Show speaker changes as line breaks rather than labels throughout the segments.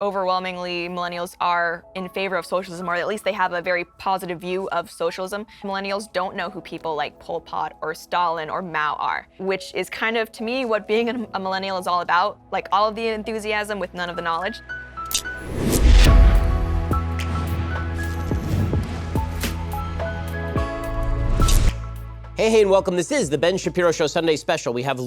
Overwhelmingly, millennials are in favor of socialism, or at least they have a very positive view of socialism. Millennials don't know who people like Pol Pot or Stalin or Mao are, which is kind of, to me, what being a millennial is all about. Like, all of the enthusiasm with none of the knowledge.
Hey, and welcome. This is the Ben Shapiro Show Sunday Special. We have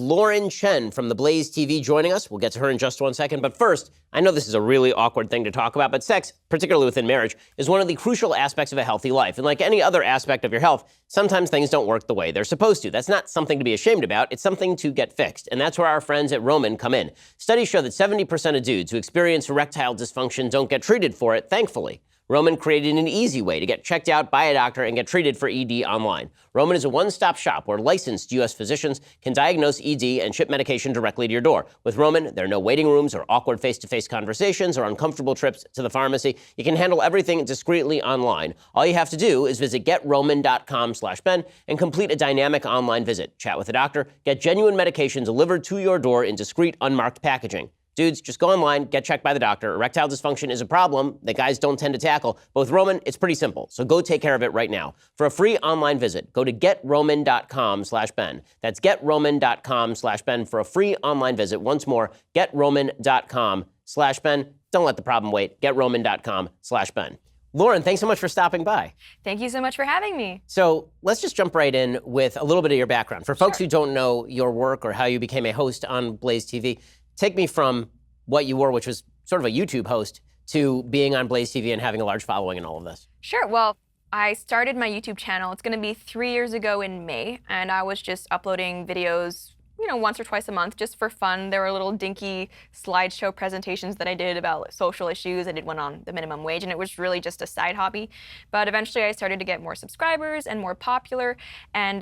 Chen from the BlazeTV joining us. We'll get to her in just 1 second. But first, I know this is a really awkward thing to talk about, but sex, particularly within marriage, is one of the crucial aspects of a healthy life. And like any other aspect of your health, sometimes things don't work the way they're supposed to. That's not something to be ashamed about. It's something to get fixed. And that's where our friends at Roman come in. Studies show that 70% of dudes who experience erectile dysfunction don't get treated for it, thankfully. Roman created an easy way to get checked out by a doctor and get treated for ED online. Roman is a one-stop shop where licensed U.S. physicians can diagnose ED and ship medication directly to your door. With Roman, there are no waiting rooms or awkward face-to-face conversations or uncomfortable trips to the pharmacy. You can handle everything discreetly online. All you have to do is visit GetRoman.com/Ben and complete a dynamic online visit. Chat with a doctor, get genuine medication delivered to your door in discreet, unmarked packaging. Dudes, just go online, get checked by the doctor. Erectile dysfunction is a problem that guys don't tend to tackle. But with Roman, it's pretty simple. So go take care of it right now. For a free online visit, go to GetRoman.com/Ben. That's GetRoman.com/Ben for a free online visit. Once more, GetRoman.com/Ben. Don't let the problem wait. GetRoman.com/Ben. Lauren, thanks so much for stopping by.
Thank you so much for having me.
So let's just jump right in with a little bit of your background. For folks who don't know your work or how you became a host on BlazeTV, take me from what you were, which was sort of a YouTube host, to being on BlazeTV and having a large following in all of this.
Sure. Well, I started my YouTube channel. It's going to be 3 years ago in May, and I was just uploading videos, once or twice a month, just for fun. There were little dinky slideshow presentations that I did about social issues. I did one on the minimum wage, and it was really just a side hobby. But eventually I started to get more subscribers and more popular, and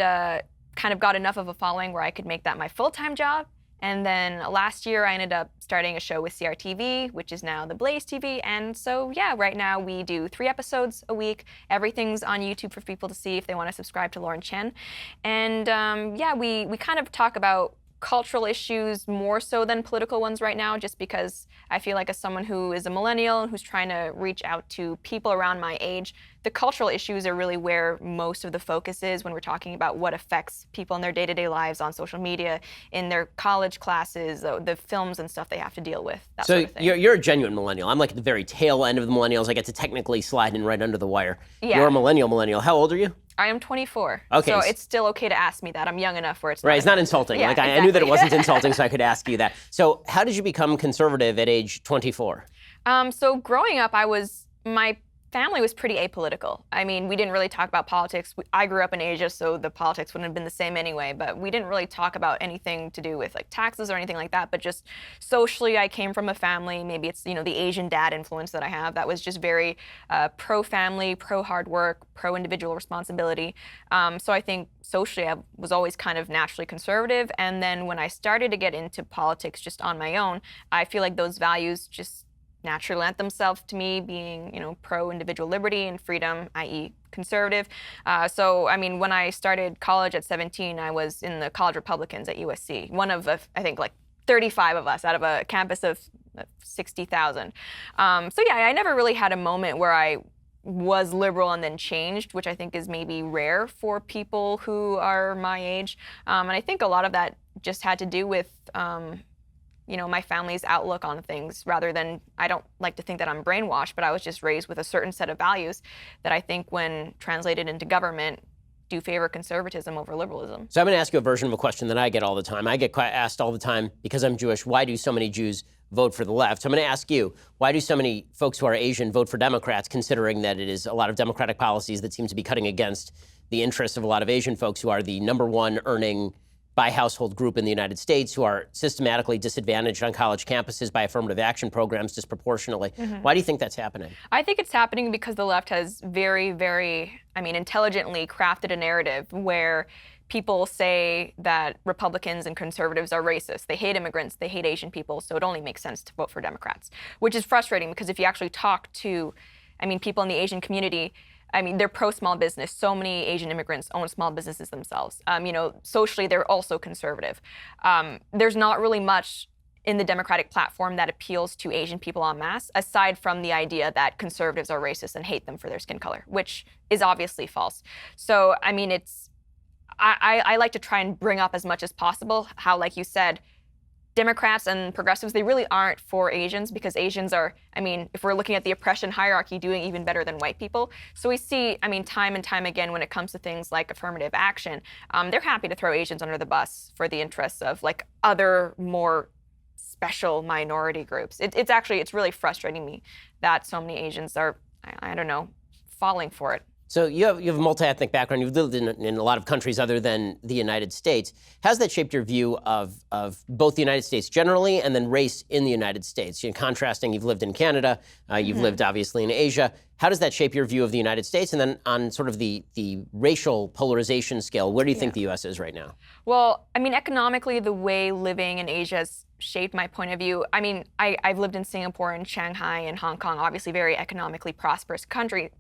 kind of got enough of a following where I could make that my full-time job. And then last year, I ended up starting a show with CRTV, which is now the BlazeTV. And so, yeah, right now we do 3 episodes a week. Everything's on YouTube for people to see if they want to subscribe to Chen. And yeah, we kind of talk about cultural issues more so than political ones right now, just because I feel like as someone who is a millennial and who's trying to reach out to people around my age, the cultural issues are really where most of the focus is when we're talking about what affects people in their day-to-day lives on social media, in their college classes, the films and stuff they have to deal with, that sort of thing.
You're a genuine millennial. I'm like at the very tail end of the millennials. I get to technically slide in right under the wire.
Yeah.
You're a millennial. How old are you?
I am 24.
Okay.
So it's still okay to ask me that. I'm young enough where it's
right. It's not insulting.
Yeah,
I knew that it wasn't insulting, so I could ask you that. So how did you become conservative at age 24?
So growing up, my family was pretty apolitical. I mean, we didn't really talk about politics. I grew up in Asia, so the politics wouldn't have been the same anyway, but we didn't really talk about anything to do with like taxes or anything like that, but just socially, I came from a family, maybe it's, the Asian dad influence that I have, that was just very pro-family, pro-hard work, pro-individual responsibility. So I think socially, I was always kind of naturally conservative, and then when I started to get into politics just on my own, I feel like those values just naturally lent themselves to me being, pro-individual liberty and freedom, i.e. conservative. So, I mean, when I started college at 17, I was in the College Republicans at USC, one of, I think, like 35 of us out of a campus of 60,000. So, yeah, I never really had a moment where I was liberal and then changed, which I think is maybe rare for people who are my age. And I think a lot of that just had to do with my family's outlook on things, rather than, I don't like to think that I'm brainwashed, but I was just raised with a certain set of values that I think when translated into government do favor conservatism over liberalism.
So I'm going to ask you a version of a question that I get all the time. I get asked all the time, because I'm Jewish, why do so many Jews vote for the left? So I'm going to ask you, why do so many folks who are Asian vote for Democrats, considering that it is a lot of Democratic policies that seem to be cutting against the interests of a lot of Asian folks who are the #1 earning by household group in the United States, who are systematically disadvantaged on college campuses by affirmative action programs disproportionately. Mm-hmm. Why do you think that's happening?
I think it's happening because the left has very, very, intelligently crafted a narrative where people say that Republicans and conservatives are racist. They hate immigrants, they hate Asian people, so it only makes sense to vote for Democrats, which is frustrating because if you actually talk to, people in the Asian community, they're pro-small business. So many Asian immigrants own small businesses themselves. Socially, they're also conservative. There's not really much in the Democratic platform that appeals to Asian people en masse, aside from the idea that conservatives are racist and hate them for their skin color, which is obviously false. So, I mean, I like to try and bring up as much as possible how, like you said, Democrats and progressives, they really aren't for Asians, because Asians are, I mean, if we're looking at the oppression hierarchy, doing even better than white people. So we see, I mean, time and time again, when it comes to things like affirmative action, they're happy to throw Asians under the bus for the interests of like other more special minority groups. It's really frustrating me that so many Asians are, I don't know, falling for it.
So you have a multi-ethnic background. You've lived in a lot of countries other than the United States. How's that shaped your view of both the United States generally and then race in the United States? You know, contrasting, you've lived in Canada, you've lived obviously in Asia. How does that shape your view of the United States? And then on sort of the racial polarization scale, where do you think the U.S. is right now?
Well, I mean, economically, the way living in Asia has shaped my point of view. I mean, I've lived in Singapore and Shanghai and Hong Kong, obviously very economically prosperous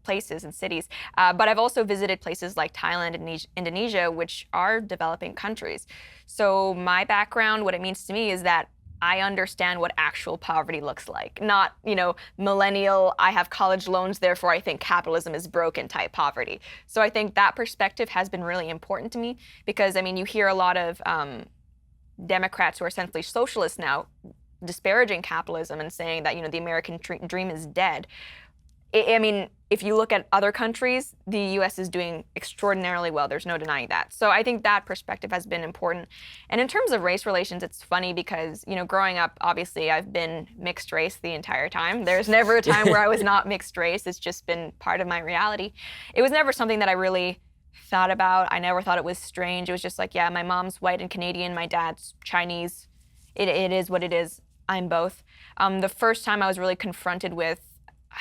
places and cities. But I've also visited places like Thailand and Indonesia, which are developing countries. So my background, what it means to me is that I understand what actual poverty looks like. Not, you know, millennial, I have college loans, therefore I think capitalism is broken type poverty. So I think that perspective has been really important to me because, I mean, you hear a lot of Democrats who are essentially socialists now disparaging capitalism and saying that, you know, the American dream is dead. I mean, if you look at other countries, the U.S. is doing extraordinarily well. There's no denying that. So I think that perspective has been important. And in terms of race relations, it's funny because, you know, growing up, obviously, I've been mixed race the entire time. There's never a time where I was not mixed race. It's just been part of my reality. It was never something that I really thought about. I never thought it was strange. It was just like, yeah, my mom's white and Canadian, my dad's Chinese. It is what it is. I'm both. The first time I was really confronted with,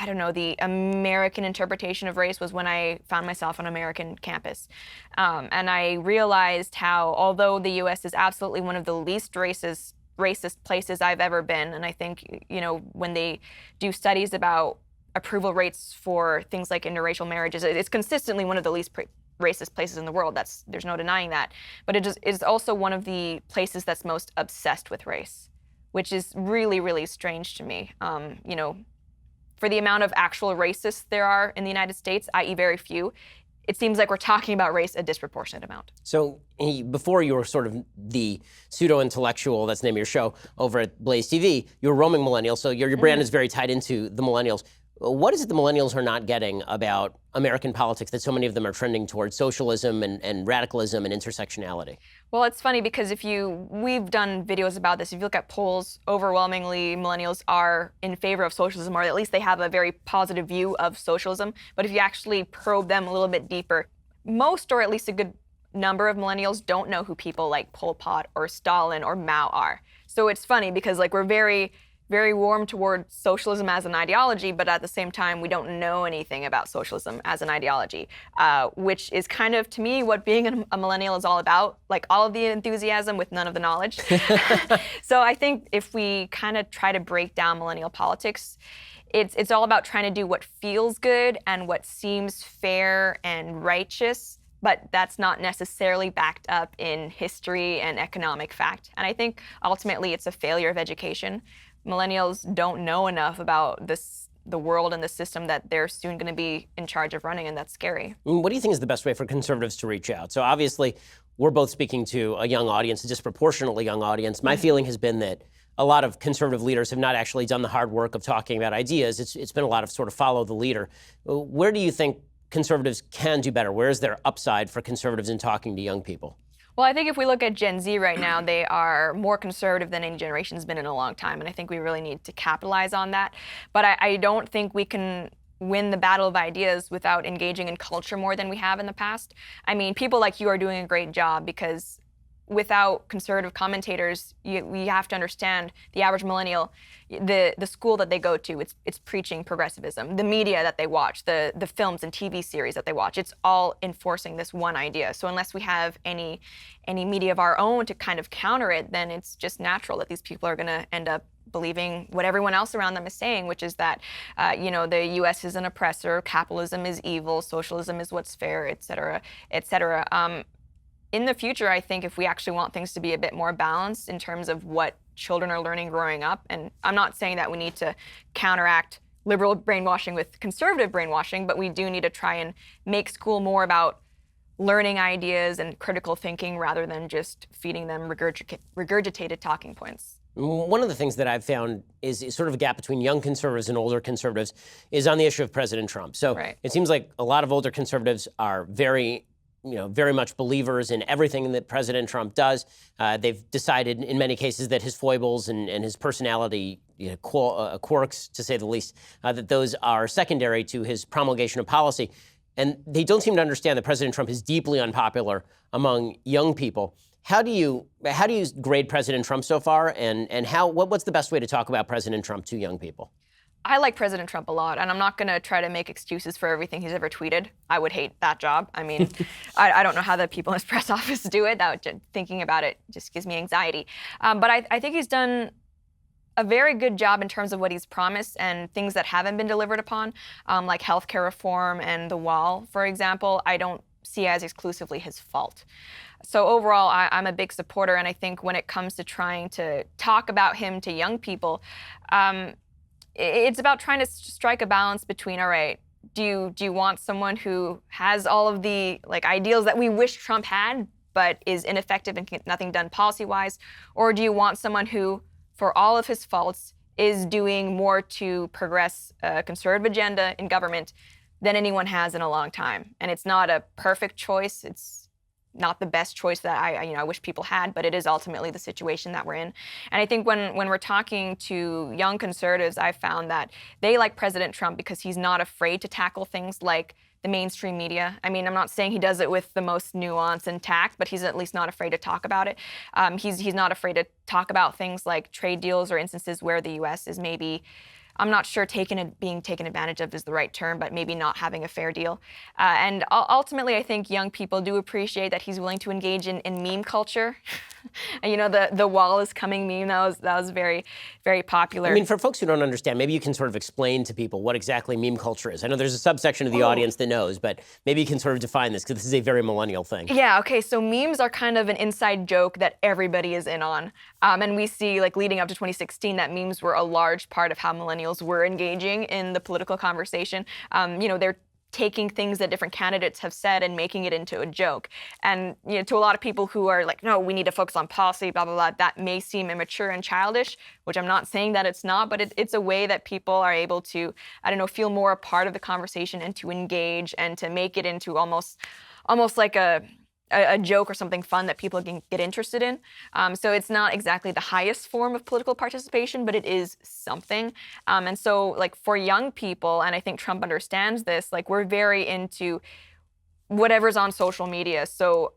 I don't know, the American interpretation of race was when I found myself on an American campus. And I realized how, although the U.S. is absolutely one of the least racist places I've ever been, and I think, you know, when they do studies about approval rates for things like interracial marriages, it's consistently one of the least racist places in the world. There's no denying that. But it is also one of the places that's most obsessed with race, which is really, really strange to me. You know, for the amount of actual racists there are in the United States, i.e. very few, it seems like we're talking about race a disproportionate amount.
So before you were sort of the Pseudo-Intellectual, that's the name of your show, over at BlazeTV, you were Roaming Millennial, so your brand is very tied into the millennials. What is it the millennials are not getting about American politics that so many of them are trending towards socialism and radicalism and intersectionality?
Well, it's funny because we've done videos about this. If you look at polls, overwhelmingly millennials are in favor of socialism, or at least they have a very positive view of socialism. But if you actually probe them a little bit deeper, most, or at least a good number of millennials don't know who people like Pol Pot or Stalin or Mao are. So it's funny because like we're very warm toward socialism as an ideology, but at the same time, we don't know anything about socialism as an ideology, which is kind of, to me, what being a millennial is all about, like all of the enthusiasm with none of the knowledge. So I think if we kind of try to break down millennial politics, it's all about trying to do what feels good and what seems fair and righteous, but that's not necessarily backed up in history and economic fact. And I think ultimately it's a failure of education. Millennials don't know enough about the world and the system that they're soon going to be in charge of running, and that's scary.
What do you think is the best way for conservatives to reach out? So obviously, we're both speaking to a young audience, a disproportionately young audience. My feeling has been that a lot of conservative leaders have not actually done the hard work of talking about ideas. It's been a lot of sort of follow the leader. Where do you think conservatives can do better? Where is there upside for conservatives in talking to young people?
Well, I think if we look at Gen Z right now, they are more conservative than any generation has been in a long time, and I think we really need to capitalize on that. But I don't think we can win the battle of ideas without engaging in culture more than we have in the past. I mean, people like you are doing a great job because without conservative commentators, we have to understand the average millennial, the school that they go to, it's preaching progressivism. The media that they watch, the films and TV series that they watch, it's all enforcing this one idea. So unless we have any media of our own to kind of counter it, then it's just natural that these people are going to end up believing what everyone else around them is saying, which is that, you know, the U.S. is an oppressor, capitalism is evil, socialism is what's fair, et cetera, et cetera. In the future, I think if we actually want things to be a bit more balanced in terms of what children are learning growing up. And I'm not saying that we need to counteract liberal brainwashing with conservative brainwashing, but we do need to try and make school more about learning ideas and critical thinking rather than just feeding them regurgitated talking points.
One of the things that I've found is sort of a gap between young conservatives and older conservatives is on the issue of President Trump. So it seems like a lot of older conservatives are very much believers in everything that President Trump does. They've decided in many cases that his foibles and his personality quirks, to say the least, that those are secondary to his promulgation of policy. And they don't seem to understand that President Trump is deeply unpopular among young people. How do you grade President Trump so far, and what's the best way to talk about President Trump to young people?
I like President Trump a lot, and I'm not going to try to make excuses for everything he's ever tweeted. I would hate that job. I mean, I don't know how the people in his press office do it. Thinking about it just gives me anxiety. But I think he's done a very good job in terms of what he's promised and things that haven't been delivered upon, like healthcare reform and the wall, for example, I don't see as exclusively his fault. So overall, I'm a big supporter, and I think when it comes to trying to talk about him to young people, it's about trying to strike a balance between, all right, do you want someone who has all of the ideals that we wish Trump had, but is ineffective and get nothing done policy-wise, or do you want someone who, for all of his faults, is doing more to progress a conservative agenda in government than anyone has in a long time? And it's not a perfect choice. It's not the best choice that I wish people had, but it is ultimately the situation that we're in. And I think when we're talking to young conservatives, I found that they like President Trump because he's not afraid to tackle things like the mainstream media. I mean, I'm not saying he does it with the most nuance and tact, but he's at least not afraid to talk about it. He's not afraid to talk about things like trade deals or instances where the U.S. is maybe, I'm not sure being taken advantage of is the right term, but maybe not having a fair deal. And ultimately, I think young people do appreciate that he's willing to engage in meme culture. The wall is coming meme, that was very, very popular.
I mean, for folks who don't understand, maybe you can sort of explain to people what exactly meme culture is. I know there's a subsection of the audience that knows, but maybe you can sort of define this, because this is a very millennial thing.
Yeah, okay, so memes are kind of an inside joke that everybody is in on. And we see, leading up to 2016, that memes were a large part of how millennials were engaging in the political conversation. They're taking things that different candidates have said and making it into a joke. And to a lot of people who are like, no, we need to focus on policy, blah, blah, blah, that may seem immature and childish, which I'm not saying that it's not, but it's a way that people are able to, feel more a part of the conversation and to engage and to make it into almost like a joke or something fun that people can get interested in. So it's not exactly the highest form of political participation, but it is something. And so for young people, and I think Trump understands this, we're very into whatever's on social media. So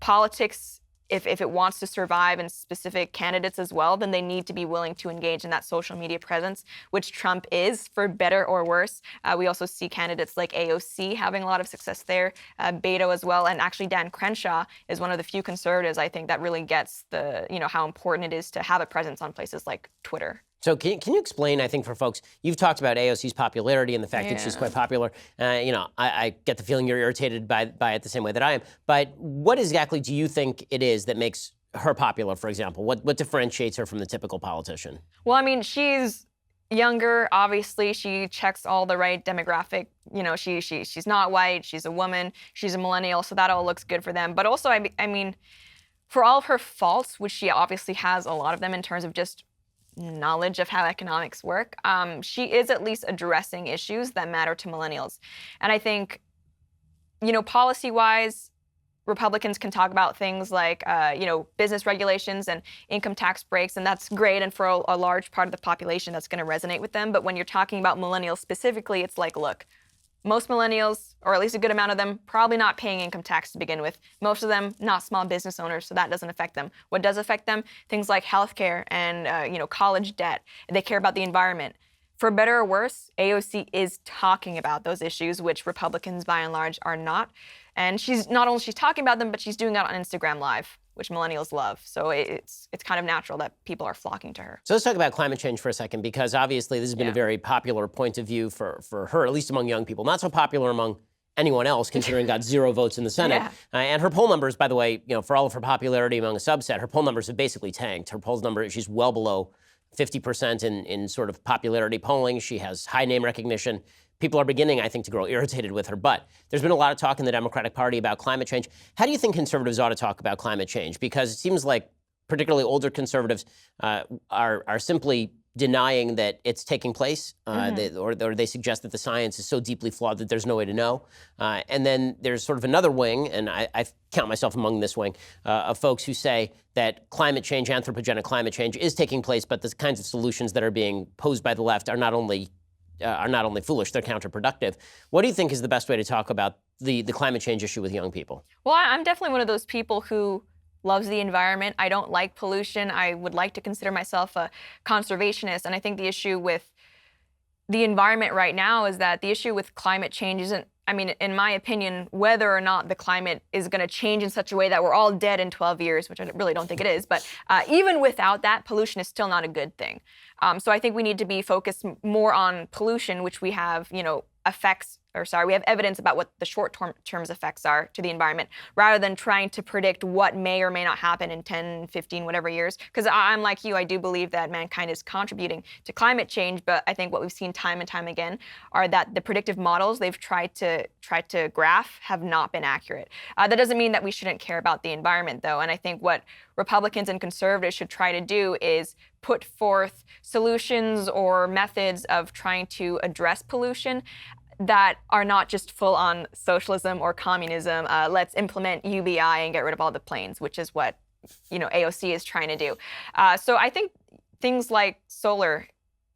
politics, if it wants to survive, and specific candidates as well, then they need to be willing to engage in that social media presence, which Trump is, for better or worse. We also see candidates like AOC having a lot of success there, Beto as well, and actually Dan Crenshaw is one of the few conservatives, I think, that really gets the, how important it is to have a presence on places like Twitter.
So can you explain, I think, for folks, you've talked about AOC's popularity and the fact that she's quite popular. I get the feeling you're irritated by it the same way that I am. But what exactly do you think it is that makes her popular, for example? What differentiates her from the typical politician?
Well, I mean, she's younger, obviously. She checks all the right demographic. She's not white. She's a woman. She's a millennial. So that all looks good for them. But also, I mean, for all of her faults, which she obviously has a lot of them in terms of just knowledge of how economics work, she is at least addressing issues that matter to millennials. And I think, policy-wise, Republicans can talk about things like, business regulations and income tax breaks, and that's great. And for a large part of the population, that's going to resonate with them. But when you're talking about millennials specifically, it's like, look, most millennials, or at least a good amount of them, probably not paying income tax to begin with. Most of them not small business owners, so that doesn't affect them. What does affect them? Things like healthcare and college debt. They care about the environment. For better or worse, AOC is talking about those issues, which Republicans by and large are not. And she's talking about them, but she's doing that on Instagram Live, which millennials love. So it's kind of natural that people are flocking to her.
So let's talk about climate change for a second, because obviously this has been a very popular point of view for her, at least among young people. Not so popular among anyone else, considering got 0 votes in the Senate.
Yeah.
And her poll numbers, by the way, for all of her popularity among a subset, her poll numbers have basically tanked. Her polls number, she's well below 50% in sort of popularity polling. She has high name recognition. People are beginning, I think, to grow irritated with her. But there's been a lot of talk in the Democratic Party about climate change. How do you think conservatives ought to talk about climate change? Because it seems like particularly older conservatives are simply denying that it's taking place, or they suggest that the science is so deeply flawed that there's no way to know. And then there's sort of another wing, and I count myself among this wing, of folks who say that climate change, anthropogenic climate change, is taking place, but the kinds of solutions that are being posed by the left are not only foolish, they're counterproductive. What do you think is the best way to talk about the climate change issue with young people?
Well, I'm definitely one of those people who loves the environment. I don't like pollution. I would like to consider myself a conservationist. And I think the issue with the environment right now is that the issue with climate change isn't, I mean, in my opinion, whether or not the climate is going to change in such a way that we're all dead in 12 years, which I really don't think it is. But even without that, pollution is still not a good thing. So I think we need to be focused more on pollution, which we have, we have evidence about what the short-term effects are to the environment, rather than trying to predict what may or may not happen in 10, 15, whatever years. Because I'm like you, I do believe that mankind is contributing to climate change, but I think what we've seen time and time again are that the predictive models they've tried to graph have not been accurate. That doesn't mean that we shouldn't care about the environment, though, and I think what Republicans and conservatives should try to do is put forth solutions or methods of trying to address pollution that are not just full-on socialism or communism. Let's implement UBI and get rid of all the planes, which is what AOC is trying to do. So I think things like solar,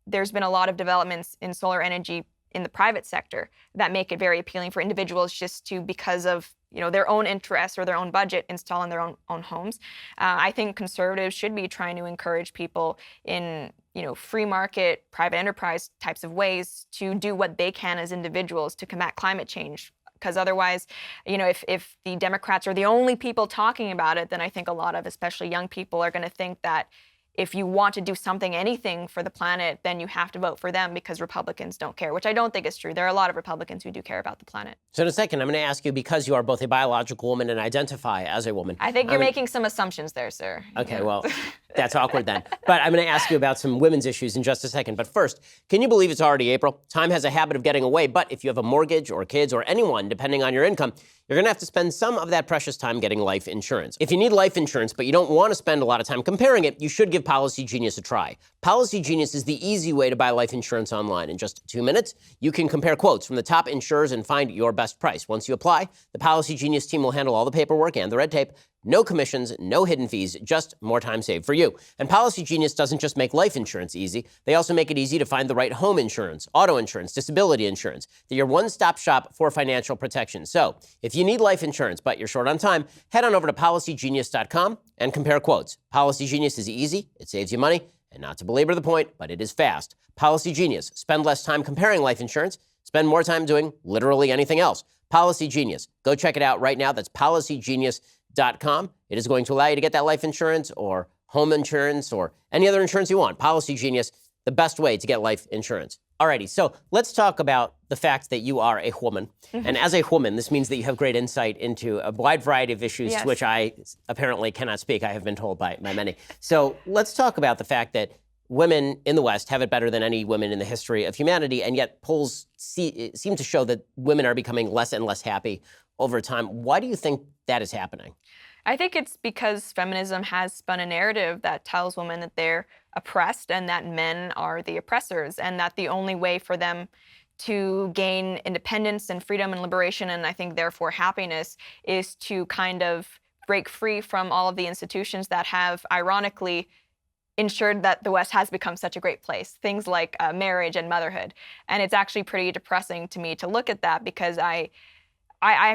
there's been a lot of developments in solar energy in the private sector that make it very appealing for individuals just to, because of their own interests or their own budget, install in their own homes. I think conservatives should be trying to encourage people in free market, private enterprise types of ways to do what they can as individuals to combat climate change. Because otherwise, if the Democrats are the only people talking about it, then I think a lot of, especially young people, are going to think that if you want to do anything for the planet, then you have to vote for them because Republicans don't care, which I don't think is true. There are a lot of Republicans who do care about the planet.
So in a second, I'm going to ask you, because you are both a biological woman and identify as a woman.
I think you're making some assumptions there, sir.
Okay, well, that's awkward then. But I'm going to ask you about some women's issues in just a second. But first, can you believe it's already April? Time has a habit of getting away, but if you have a mortgage or kids or anyone, depending on your income, you're going to have to spend some of that precious time getting life insurance. If you need life insurance, but you don't want to spend a lot of time comparing it, you should give Policy Genius a try. Policy Genius is the easy way to buy life insurance online. In just 2 minutes, you can compare quotes from the top insurers and find your best price. Once you apply, the Policy Genius team will handle all the paperwork and the red tape. No commissions, no hidden fees, just more time saved for you. And Policy Genius doesn't just make life insurance easy, they also make it easy to find the right home insurance, auto insurance, disability insurance. They're your one-stop shop for financial protection. So, if you need life insurance but you're short on time, head on over to PolicyGenius.com and compare quotes. Policy Genius is easy, it saves you money, and not to belabor the point, but it is fast. Policy Genius. Spend less time comparing life insurance, spend more time doing literally anything else. Policy Genius. Go check it out right now. That's PolicyGenius.com. It is going to allow you to get that life insurance or home insurance or any other insurance you want. Policy Genius, the best way to get life insurance. Alrighty, so let's talk about the fact that you are a woman. And as a woman, this means that you have great insight into a wide variety of issues to which I apparently cannot speak, I have been told by many. So let's talk about the fact that women in the West have it better than any women in the history of humanity, and yet polls seem to show that women are becoming less and less happy over time. Why do you think that is happening?
I think it's because feminism has spun a narrative that tells women that they're oppressed and that men are the oppressors, and that the only way for them to gain independence and freedom and liberation, and I think therefore happiness, is to kind of break free from all of the institutions that have, ironically, ensured that the West has become such a great place. Things like marriage and motherhood. And it's actually pretty depressing to me to look at that, because I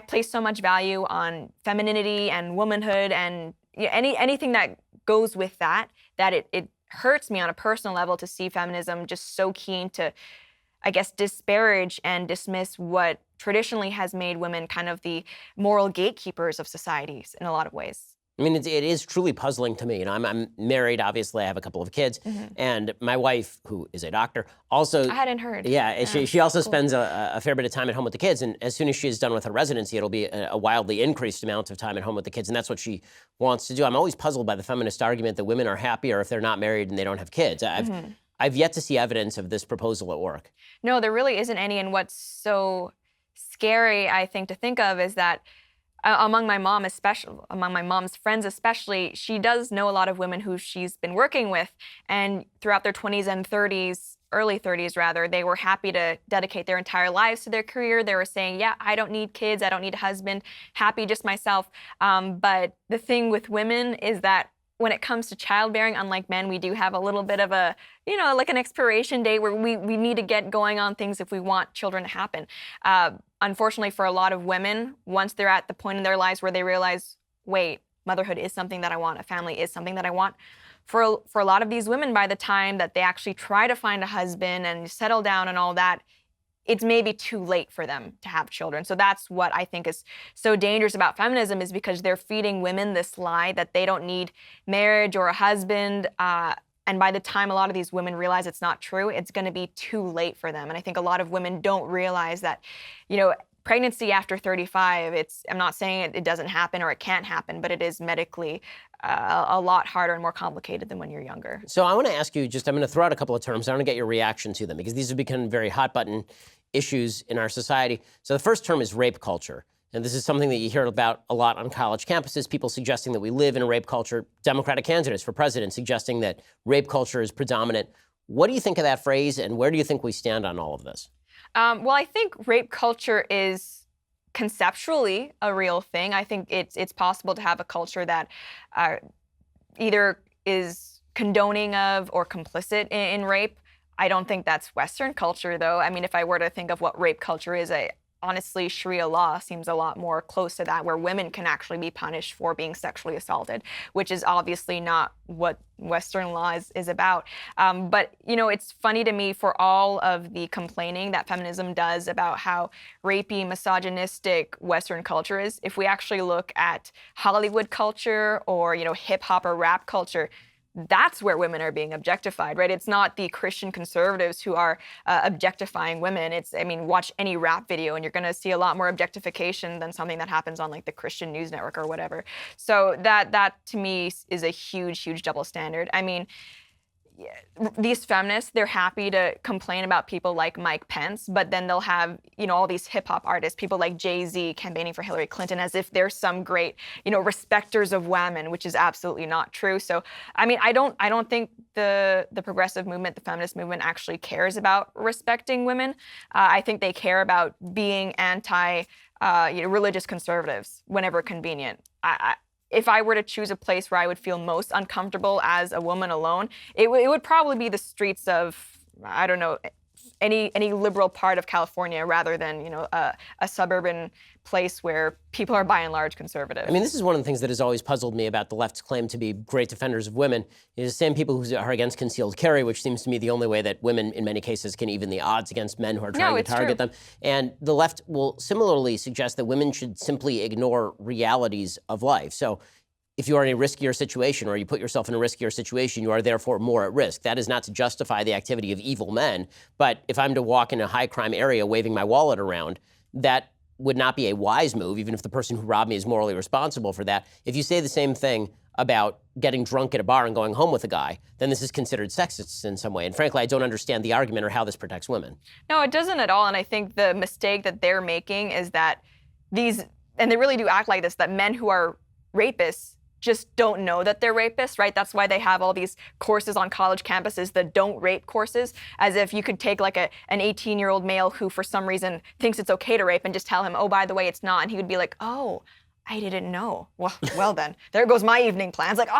place so much value on femininity and womanhood and anything that goes with that it hurts me on a personal level to see feminism just so keen to, I guess, disparage and dismiss what traditionally has made women kind of the moral gatekeepers of societies in a lot of ways.
I mean, it is truly puzzling to me. You know, I'm married, obviously. I have a couple of kids. And my wife, who is a doctor, also...
I hadn't heard.
Yeah, she also spends a fair bit of time at home with the kids. And as soon as she is done with her residency, it'll be a wildly increased amount of time at home with the kids. And that's what she wants to do. I'm always puzzled by the feminist argument that women are happier if they're not married and they don't have kids. I've yet to see evidence of this proposal at work.
No, there really isn't any. And what's so scary, I think, to think of is that among my mom, especially among my mom's friends, especially, she does know a lot of women who she's been working with, and throughout their 20s and 30s, early 30s rather, they were happy to dedicate their entire lives to their career. They were saying, yeah, I don't need kids, I don't need a husband, happy just myself. But the thing with women is that when it comes to childbearing, unlike men, we do have a little bit of a, you know, like an expiration date where we need to get going on things if we want children to happen. Unfortunately, for a lot of women, once they're at the point in their lives where they realize, wait, motherhood is something that I want, a family is something that I want, for a lot of these women, by the time that they actually try to find a husband and settle down and all that, it's maybe too late for them to have children. So that's what I think is so dangerous about feminism, is because they're feeding women this lie that they don't need marriage or a husband. And by the time a lot of these women realize it's not true, it's going to be too late for them. And I think a lot of women don't realize that, you know, pregnancy after 35, I'm not saying it doesn't happen or it can't happen, but it is medically a lot harder and more complicated than when you're younger.
So I want to ask you, I'm going to throw out a couple of terms. I want to get your reaction to them because these have become very hot button issues in our society. So the first term is rape culture. And this is something that you hear about a lot on college campuses, people suggesting that we live in a rape culture, Democratic candidates for president suggesting that rape culture is predominant. What do you think of that phrase, and where do you think we stand on all of this?
Well, I think rape culture is conceptually a real thing. I think it's possible to have a culture that either is condoning of or complicit in rape. I don't think that's Western culture, though. I mean, if I were to think of what rape culture is, honestly, Sharia law seems a lot more close to that, where women can actually be punished for being sexually assaulted, which is obviously not what Western law is about. But, you know, it's funny to me, for all of the complaining that feminism does about how rapey, misogynistic Western culture is, if we actually look at Hollywood culture or, you know, hip hop or rap culture, that's where women are being objectified, right? It's not the Christian conservatives who are objectifying women. I mean, watch any rap video and you're going to see a lot more objectification than something that happens on like the Christian news network or whatever. So that to me is a huge, huge double standard. I mean, these feminists, they're happy to complain about people like Mike Pence, but then they'll have, you know, all these hip hop artists, people like Jay-Z campaigning for Hillary Clinton as if they're some great, you know, respecters of women, which is absolutely not true. So, I mean, I don't think the progressive movement, the feminist movement, actually cares about respecting women. I think they care about being anti, religious conservatives whenever convenient. If I were to choose a place where I would feel most uncomfortable as a woman alone, it would probably be the streets of, I don't know, any liberal part of California, rather than, you know, a suburban place where people are by and large conservative.
I mean, this is one of the things that has always puzzled me about the left's claim to be great defenders of women, is the same people who are against concealed carry, which seems to me the only way that women in many cases can even the odds against men who are trying to target them. And the left will similarly suggest that women should simply ignore realities of life. So if you are in a riskier situation, or you put yourself in a riskier situation, you are therefore more at risk. That is not to justify the activity of evil men, but if I'm to walk in a high crime area waving my wallet around, that would not be a wise move, even if the person who robbed me is morally responsible for that. If you say the same thing about getting drunk at a bar and going home with a guy, then this is considered sexist in some way. And frankly, I don't understand the argument or how this protects women.
No, it doesn't at all. And I think the mistake that they're making is that and they really do act like this, that men who are rapists just don't know that they're rapists, right? That's why they have all these courses on college campuses, the don't rape courses, as if you could take like an 18-year-old male who for some reason thinks it's okay to rape and just tell him, oh, by the way, it's not. And he would be like, oh, I didn't know. Well then, there goes my evening plans. Like,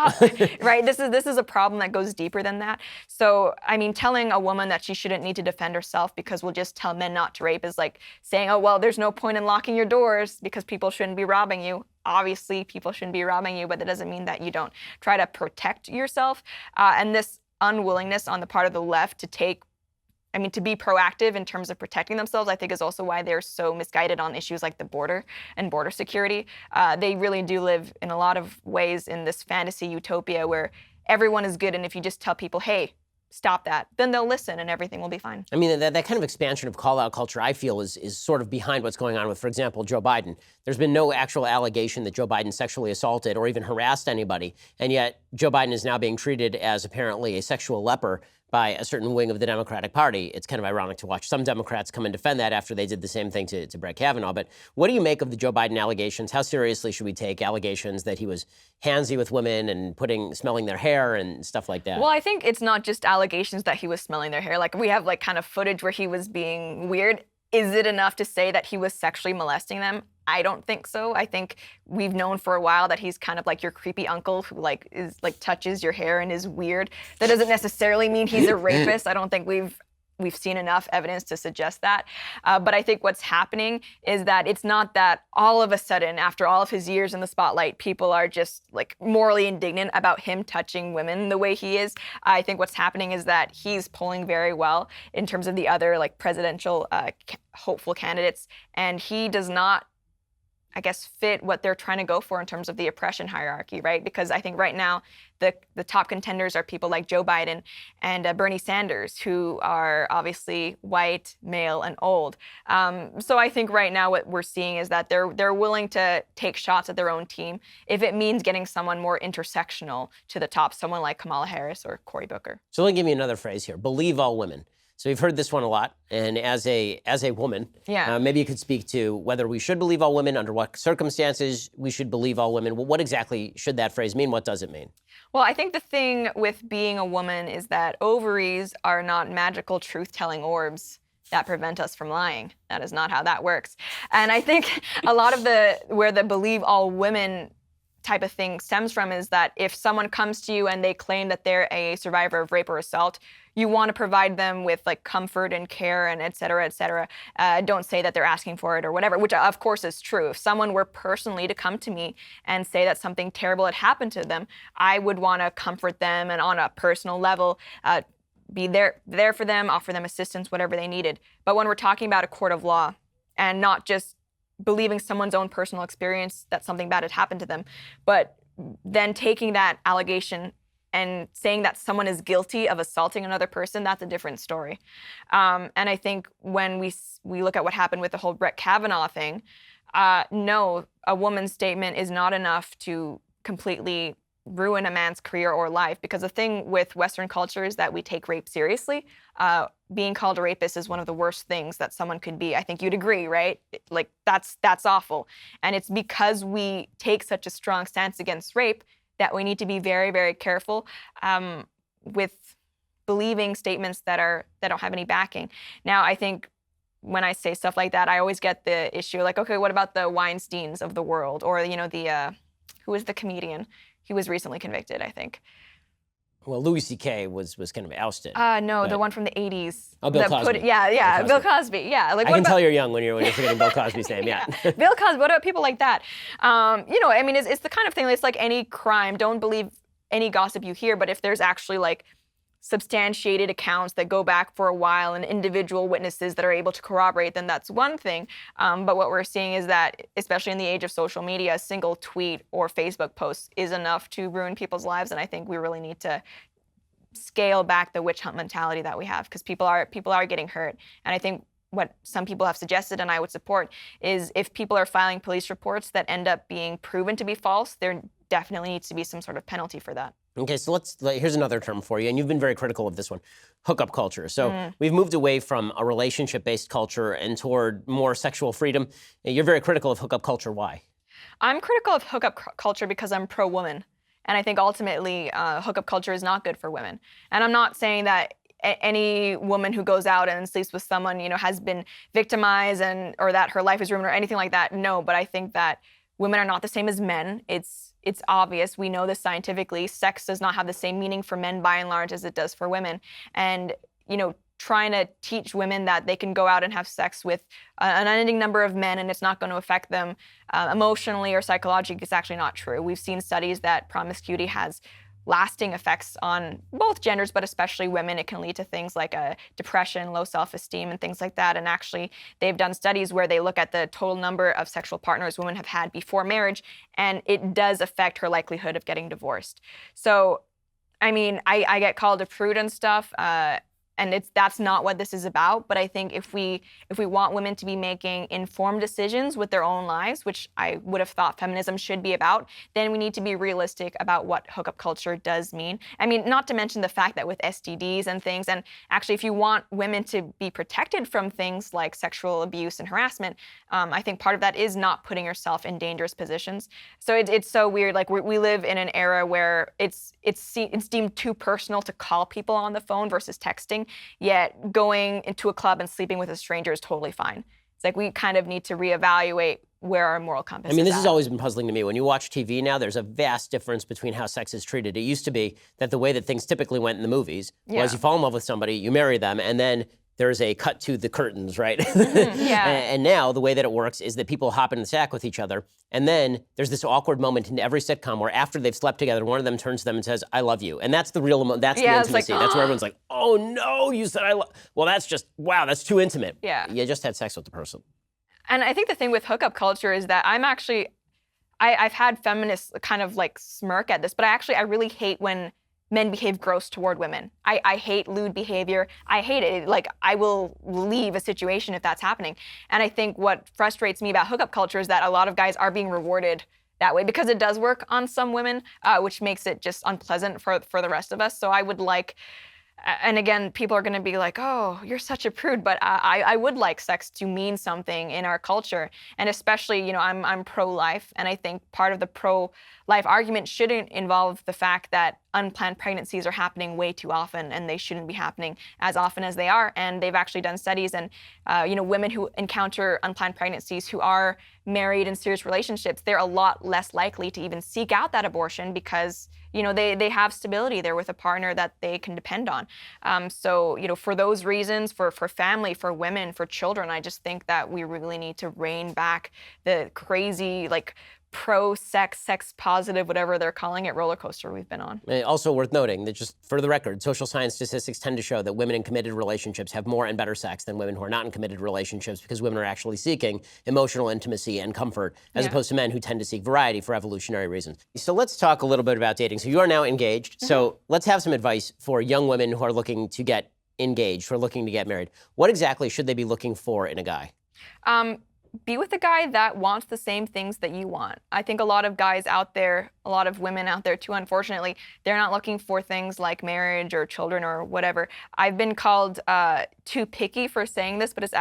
right? This is a problem that goes deeper than that. So, I mean, telling a woman that she shouldn't need to defend herself because we'll just tell men not to rape is like saying, oh, well, there's no point in locking your doors because people shouldn't be robbing you. Obviously, people shouldn't be robbing you, but that doesn't mean that you don't try to protect yourself. And this unwillingness on the part of the left to take I mean, to be proactive in terms of protecting themselves, I think is also why they're so misguided on issues like the border and border security. They really do live in a lot of ways in this fantasy utopia where everyone is good, and if you just tell people, hey, stop that, then they'll listen and everything will be fine.
I mean, that kind of expansion of call-out culture, I feel, is sort of behind what's going on with, for example, Joe Biden. There's been no actual allegation that Joe Biden sexually assaulted or even harassed anybody, and yet Joe Biden is now being treated as apparently a sexual leper by a certain wing of the Democratic Party. It's kind of ironic to watch some Democrats come and defend that after they did the same thing to Brett Kavanaugh. But what do you make of the Joe Biden allegations? How seriously should we take allegations that he was handsy with women and smelling their hair and stuff like that?
Well, I think it's not just allegations that he was smelling their hair. Like, we have like kind of footage where he was being weird. Is it enough to say that he was sexually molesting them? I don't think so. I think we've known for a while that he's kind of like your creepy uncle who touches your hair and is weird. That doesn't necessarily mean he's a rapist. I don't think we've seen enough evidence to suggest that. But I think what's happening is that it's not that all of a sudden, after all of his years in the spotlight, people are just like morally indignant about him touching women the way he is. I think what's happening is that he's polling very well in terms of the other like presidential hopeful candidates, and he does not, I guess, fit what they're trying to go for in terms of the oppression hierarchy, right? Because I think right now the top contenders are people like Joe Biden and Bernie Sanders, who are obviously white, male, and old. So I think right now what we're seeing is that they're willing to take shots at their own team if it means getting someone more intersectional to the top, someone like Kamala Harris or Cory Booker.
So let me give you another phrase here: believe all women. So you've heard this one a lot, and as a woman, maybe you could speak to whether we should believe all women, under what circumstances we should believe all women. Well, what exactly should that phrase mean? What does it mean?
Well, I think the thing with being a woman is that ovaries are not magical truth-telling orbs that prevent us from lying. That is not how that works. And I think a lot of where the believe all women type of thing stems from is that if someone comes to you and they claim that they're a survivor of rape or assault, you want to provide them with like comfort and care and et cetera, et cetera. Don't say that they're asking for it or whatever, which of course is true. If someone were personally to come to me and say that something terrible had happened to them, I would want to comfort them and on a personal level, be there for them, offer them assistance, whatever they needed. But when we're talking about a court of law and not just believing someone's own personal experience that something bad had happened to them, but then taking that allegation and saying that someone is guilty of assaulting another person, that's a different story. And I think when we look at what happened with the whole Brett Kavanaugh thing, no, a woman's statement is not enough to completely ruin a man's career or life, because the thing with Western culture is that we take rape seriously. Being called a rapist is one of the worst things that someone could be. I think you'd agree, right? Like that's awful. And it's because we take such a strong stance against rape that we need to be very, very careful with believing statements that don't have any backing. Now, I think when I say stuff like that, I always get the issue like, okay, what about the Weinsteins of the world, or who is the comedian? He was recently convicted, I think.
Well, Louis C.K. was kind of ousted.
No, the one from the 80s.
Oh, Bill Cosby.
Bill Cosby. Yeah, like
I can tell you're young when you're forgetting Bill Cosby's name. Yeah.
Bill Cosby. What about people like that? I mean, it's the kind of thing. It's like any crime. Don't believe any gossip you hear, but if there's actually like substantiated accounts that go back for a while and individual witnesses that are able to corroborate, then that's one thing. But what we're seeing is that, especially in the age of social media, a single tweet or Facebook post is enough to ruin people's lives. And I think we really need to scale back the witch hunt mentality that we have, because people are getting hurt. And I think what some people have suggested, and I would support, is if people are filing police reports that end up being proven to be false, there definitely needs to be some sort of penalty for that.
Okay, so here's another term for you, and you've been very critical of this one: hookup culture. So we've moved away from a relationship-based culture and toward more sexual freedom. You're very critical of hookup culture. Why?
I'm critical of hookup culture because I'm pro-woman, and I think ultimately hookup culture is not good for women. And I'm not saying that any woman who goes out and sleeps with someone, has been victimized or that her life is ruined or anything like that. No, but I think that women are not the same as men. It's obvious. We know this scientifically. Sex does not have the same meaning for men by and large as it does for women. And, trying to teach women that they can go out and have sex with an unending number of men and it's not going to affect them emotionally or psychologically is actually not true. We've seen studies that promiscuity has lasting effects on both genders, but especially women. It can lead to things like depression, low self-esteem, and things like that. And actually, they've done studies where they look at the total number of sexual partners women have had before marriage, and it does affect her likelihood of getting divorced. So, I mean, I get called a prude and stuff, and that's not what this is about. But I think if we want women to be making informed decisions with their own lives, which I would have thought feminism should be about, then we need to be realistic about what hookup culture does mean. I mean, not to mention the fact that with STDs and things, and actually if you want women to be protected from things like sexual abuse and harassment, I think part of that is not putting yourself in dangerous positions. So it's so weird. Like we live in an era where it's deemed too personal to call people on the phone versus texting. Yet going into a club and sleeping with a stranger is totally fine. It's like we kind of need to reevaluate where our moral compass is.
I mean, this
at.
has always been puzzling to me. When you watch TV now, there's a vast difference between how sex is treated. It used to be that the way that things typically went in the movies was you fall in love with somebody, you marry them, and then there's a cut to the curtains, right?
Yeah.
And now the way that it works is that people hop in the sack with each other, and then there's this awkward moment in every sitcom where after they've slept together, one of them turns to them and says, "I love you," and that's the real, that's the intimacy. That's where everyone's like, "Oh no, you said I love." Well, that's just wow, that's too intimate.
Yeah.
You just had sex with the person.
And I think the thing with hookup culture is that I've had feminists kind of like smirk at this, but I really hate when men behave gross toward women. I hate lewd behavior. I hate it. Like, I will leave a situation if that's happening. And I think what frustrates me about hookup culture is that a lot of guys are being rewarded that way because it does work on some women, which makes it just unpleasant for the rest of us. So I would like, and again, people are going to be like, "Oh, you're such a prude," but I would like sex to mean something in our culture, and especially, you know, I'm pro-life, and I think part of the pro-life argument shouldn't involve the fact that unplanned pregnancies are happening way too often, and they shouldn't be happening as often as they are. And they've actually done studies, and you know, women who encounter unplanned pregnancies who are married in serious relationships, they're a lot less likely to even seek out that abortion because, you know, they have stability there with a partner that they can depend on. So, you know, for those reasons, for family, for women, for children, I just think that we really need to rein back the crazy, like, pro-sex, sex-positive, whatever they're calling it, roller coaster we've been on.
Also worth noting that, just for the record, social science statistics tend to show that women in committed relationships have more and better sex than women who are not in committed relationships because women are actually seeking emotional intimacy and comfort as opposed to men who tend to seek variety for evolutionary reasons. So let's talk a little bit about dating. So you are now engaged. So let's have some advice for young women who are looking to get engaged, who are looking to get married. What exactly should they be looking for in a guy?
Be with a guy that wants the same things that you want. I think a lot of guys out there, a lot of women out there too, unfortunately, they're not looking for things like marriage or children or whatever. I've been called too picky for saying this, but it's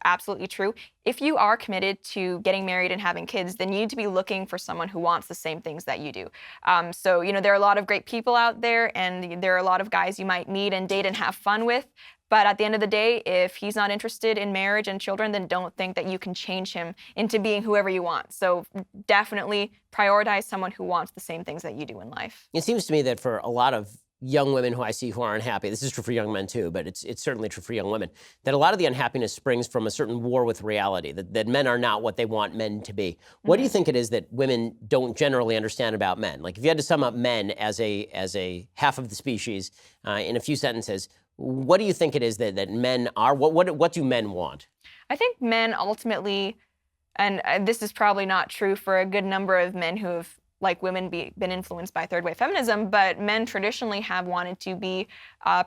absolutely true. If you are committed to getting married and having kids, then you need to be looking for someone who wants the same things that you do. So, you know, there are a lot of great people out there, and there are a lot of guys you might meet and date and have fun with. But at the end of the day, if he's not interested in marriage and children, then don't think that you can change him into being whoever you want. So definitely prioritize someone who wants the same things that you do in life.
It seems to me that for a lot of young women who I see who are unhappy, this is true for young men too, but it's certainly true for young women, that a lot of the unhappiness springs from a certain war with reality, that men are not what they want men to be. What do you think it is that women don't generally understand about men? Like, if you had to sum up men as a half of the species in a few sentences, what do you think it is that men are? What do men want?
I think men ultimately, and this is probably not true for a good number of men who have, like women, been influenced by third wave feminism, but men traditionally have wanted to be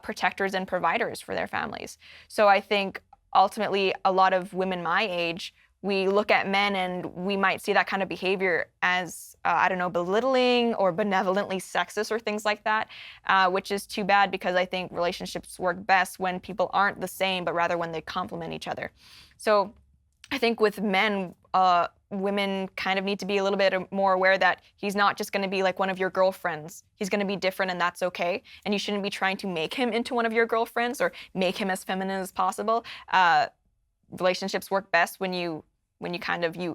protectors and providers for their families. So I think ultimately a lot of women my age, we look at men and we might see that kind of behavior as, I don't know, belittling or benevolently sexist or things like that, which is too bad because I think relationships work best when people aren't the same, but rather when they complement each other. So I think with men, women kind of need to be a little bit more aware that he's not just going to be like one of your girlfriends. He's going to be different, and that's okay. And you shouldn't be trying to make him into one of your girlfriends or make him as feminine as possible. Relationships work best when you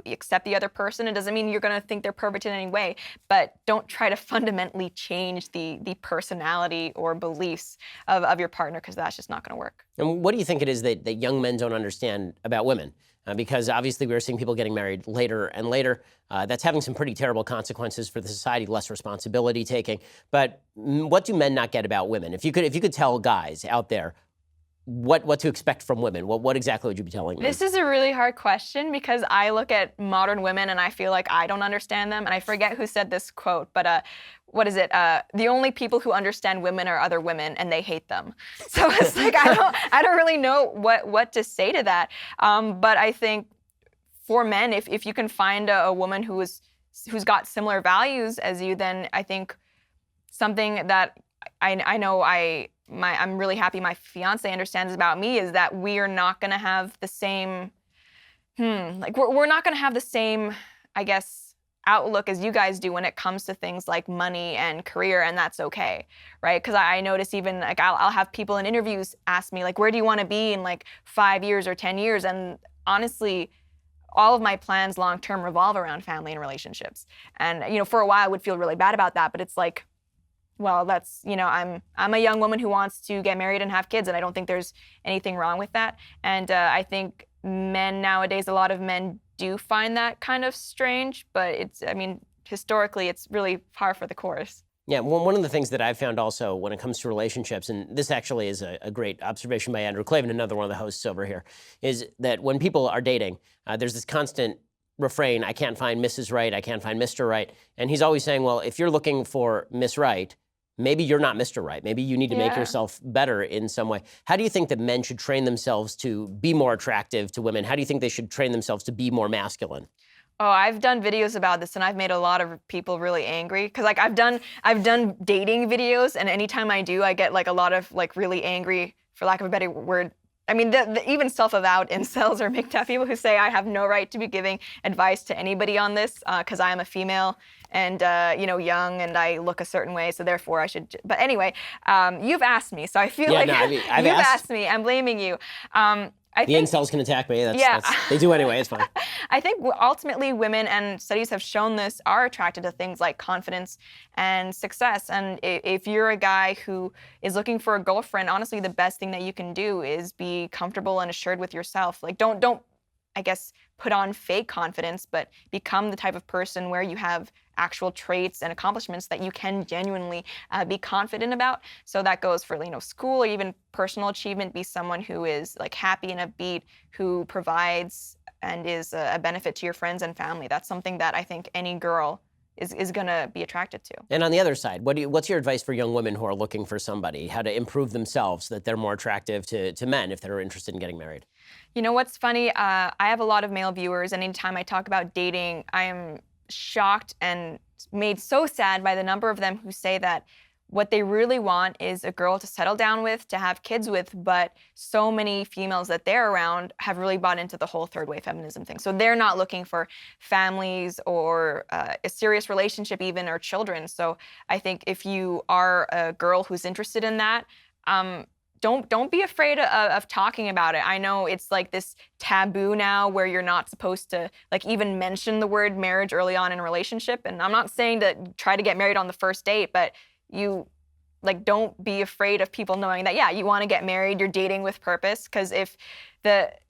accept the other person. It doesn't mean you're going to think they're perfect in any way, but don't try to fundamentally change the personality or beliefs of your partner, because that's just not going to work.
And what do you think it is that young men don't understand about women? because obviously we're seeing people getting married later and later. That's having some pretty terrible consequences for the society, less responsibility taking. But what do men not get about women? If you could tell guys out there what to expect from women, what exactly would you be telling them?
This is a really hard question because I look at modern women and I feel like I don't understand them. And I forget who said this quote, but what is it? The only people who understand women are other women, and they hate them. So it's like I don't really know what to say to that. But I think for men, if you can find a woman who's got similar values as you, then I think something that I know I'm really happy my fiance understands about me is that we are not going to have the same, we're not going to have the same, I guess, outlook as you guys do when it comes to things like money and career, and that's okay, right? Because I notice even like I'll have people in interviews ask me like, where do you want to be in like 5 years or 10 years? And honestly, all of my plans long term revolve around family and relationships. And for a while I would feel really bad about that, but it's like, well, that's, I'm a young woman who wants to get married and have kids, and I don't think there's anything wrong with that. And I think men nowadays, a lot of men do find that kind of strange, but historically, it's really par for the course.
Yeah, one of the things that I've found also when it comes to relationships, and this actually is a great observation by Andrew Klavan, another one of the hosts over here, is that when people are dating, there's this constant refrain, I can't find Mrs. Right, I can't find Mr. Right. And he's always saying, well, if you're looking for Miss Right, maybe you're not Mr. Right. Maybe you need to make yourself better in some way. How do you think that men should train themselves to be more attractive to women? How do you think they should train themselves to be more masculine?
Oh, I've done videos about this, and I've made a lot of people really angry. Because like I've done dating videos, and anytime I do, I get like a lot of like really angry, for lack of a better word. I mean, even self-avowed incels or MGTOW people who say I have no right to be giving advice to anybody on this because I am a female and young and I look a certain way, so therefore I should. But anyway, you've asked me, so I feel like you've asked me. I'm blaming you.
The incels can attack me. They do anyway. It's fine.
I think ultimately women, and studies have shown this, are attracted to things like confidence and success. And if you're a guy who is looking for a girlfriend, honestly, the best thing that you can do is be comfortable and assured with yourself. Like, don't I guess, put on fake confidence, but become the type of person where you have actual traits and accomplishments that you can genuinely be confident about. So that goes for school or even personal achievement. Be someone who is like happy and upbeat, who provides and is a benefit to your friends and family. That's something that I think any girl is going to be attracted to.
And on the other side, what's your advice for young women who are looking for somebody, how to improve themselves so that they're more attractive to men if they're interested in getting married?
You know what's funny? I have a lot of male viewers, and anytime I talk about dating, I am shocked and made so sad by the number of them who say that what they really want is a girl to settle down with, to have kids with, but so many females that they're around have really bought into the whole third wave feminism thing. So they're not looking for families or a serious relationship even, or children. So I think if you are a girl who's interested in that, don't be afraid of talking about it. I know it's like this taboo now where you're not supposed to like even mention the word marriage early on in a relationship. And I'm not saying to try to get married on the first date, but you don't be afraid of people knowing that, yeah, you want to get married, you're dating with purpose. Because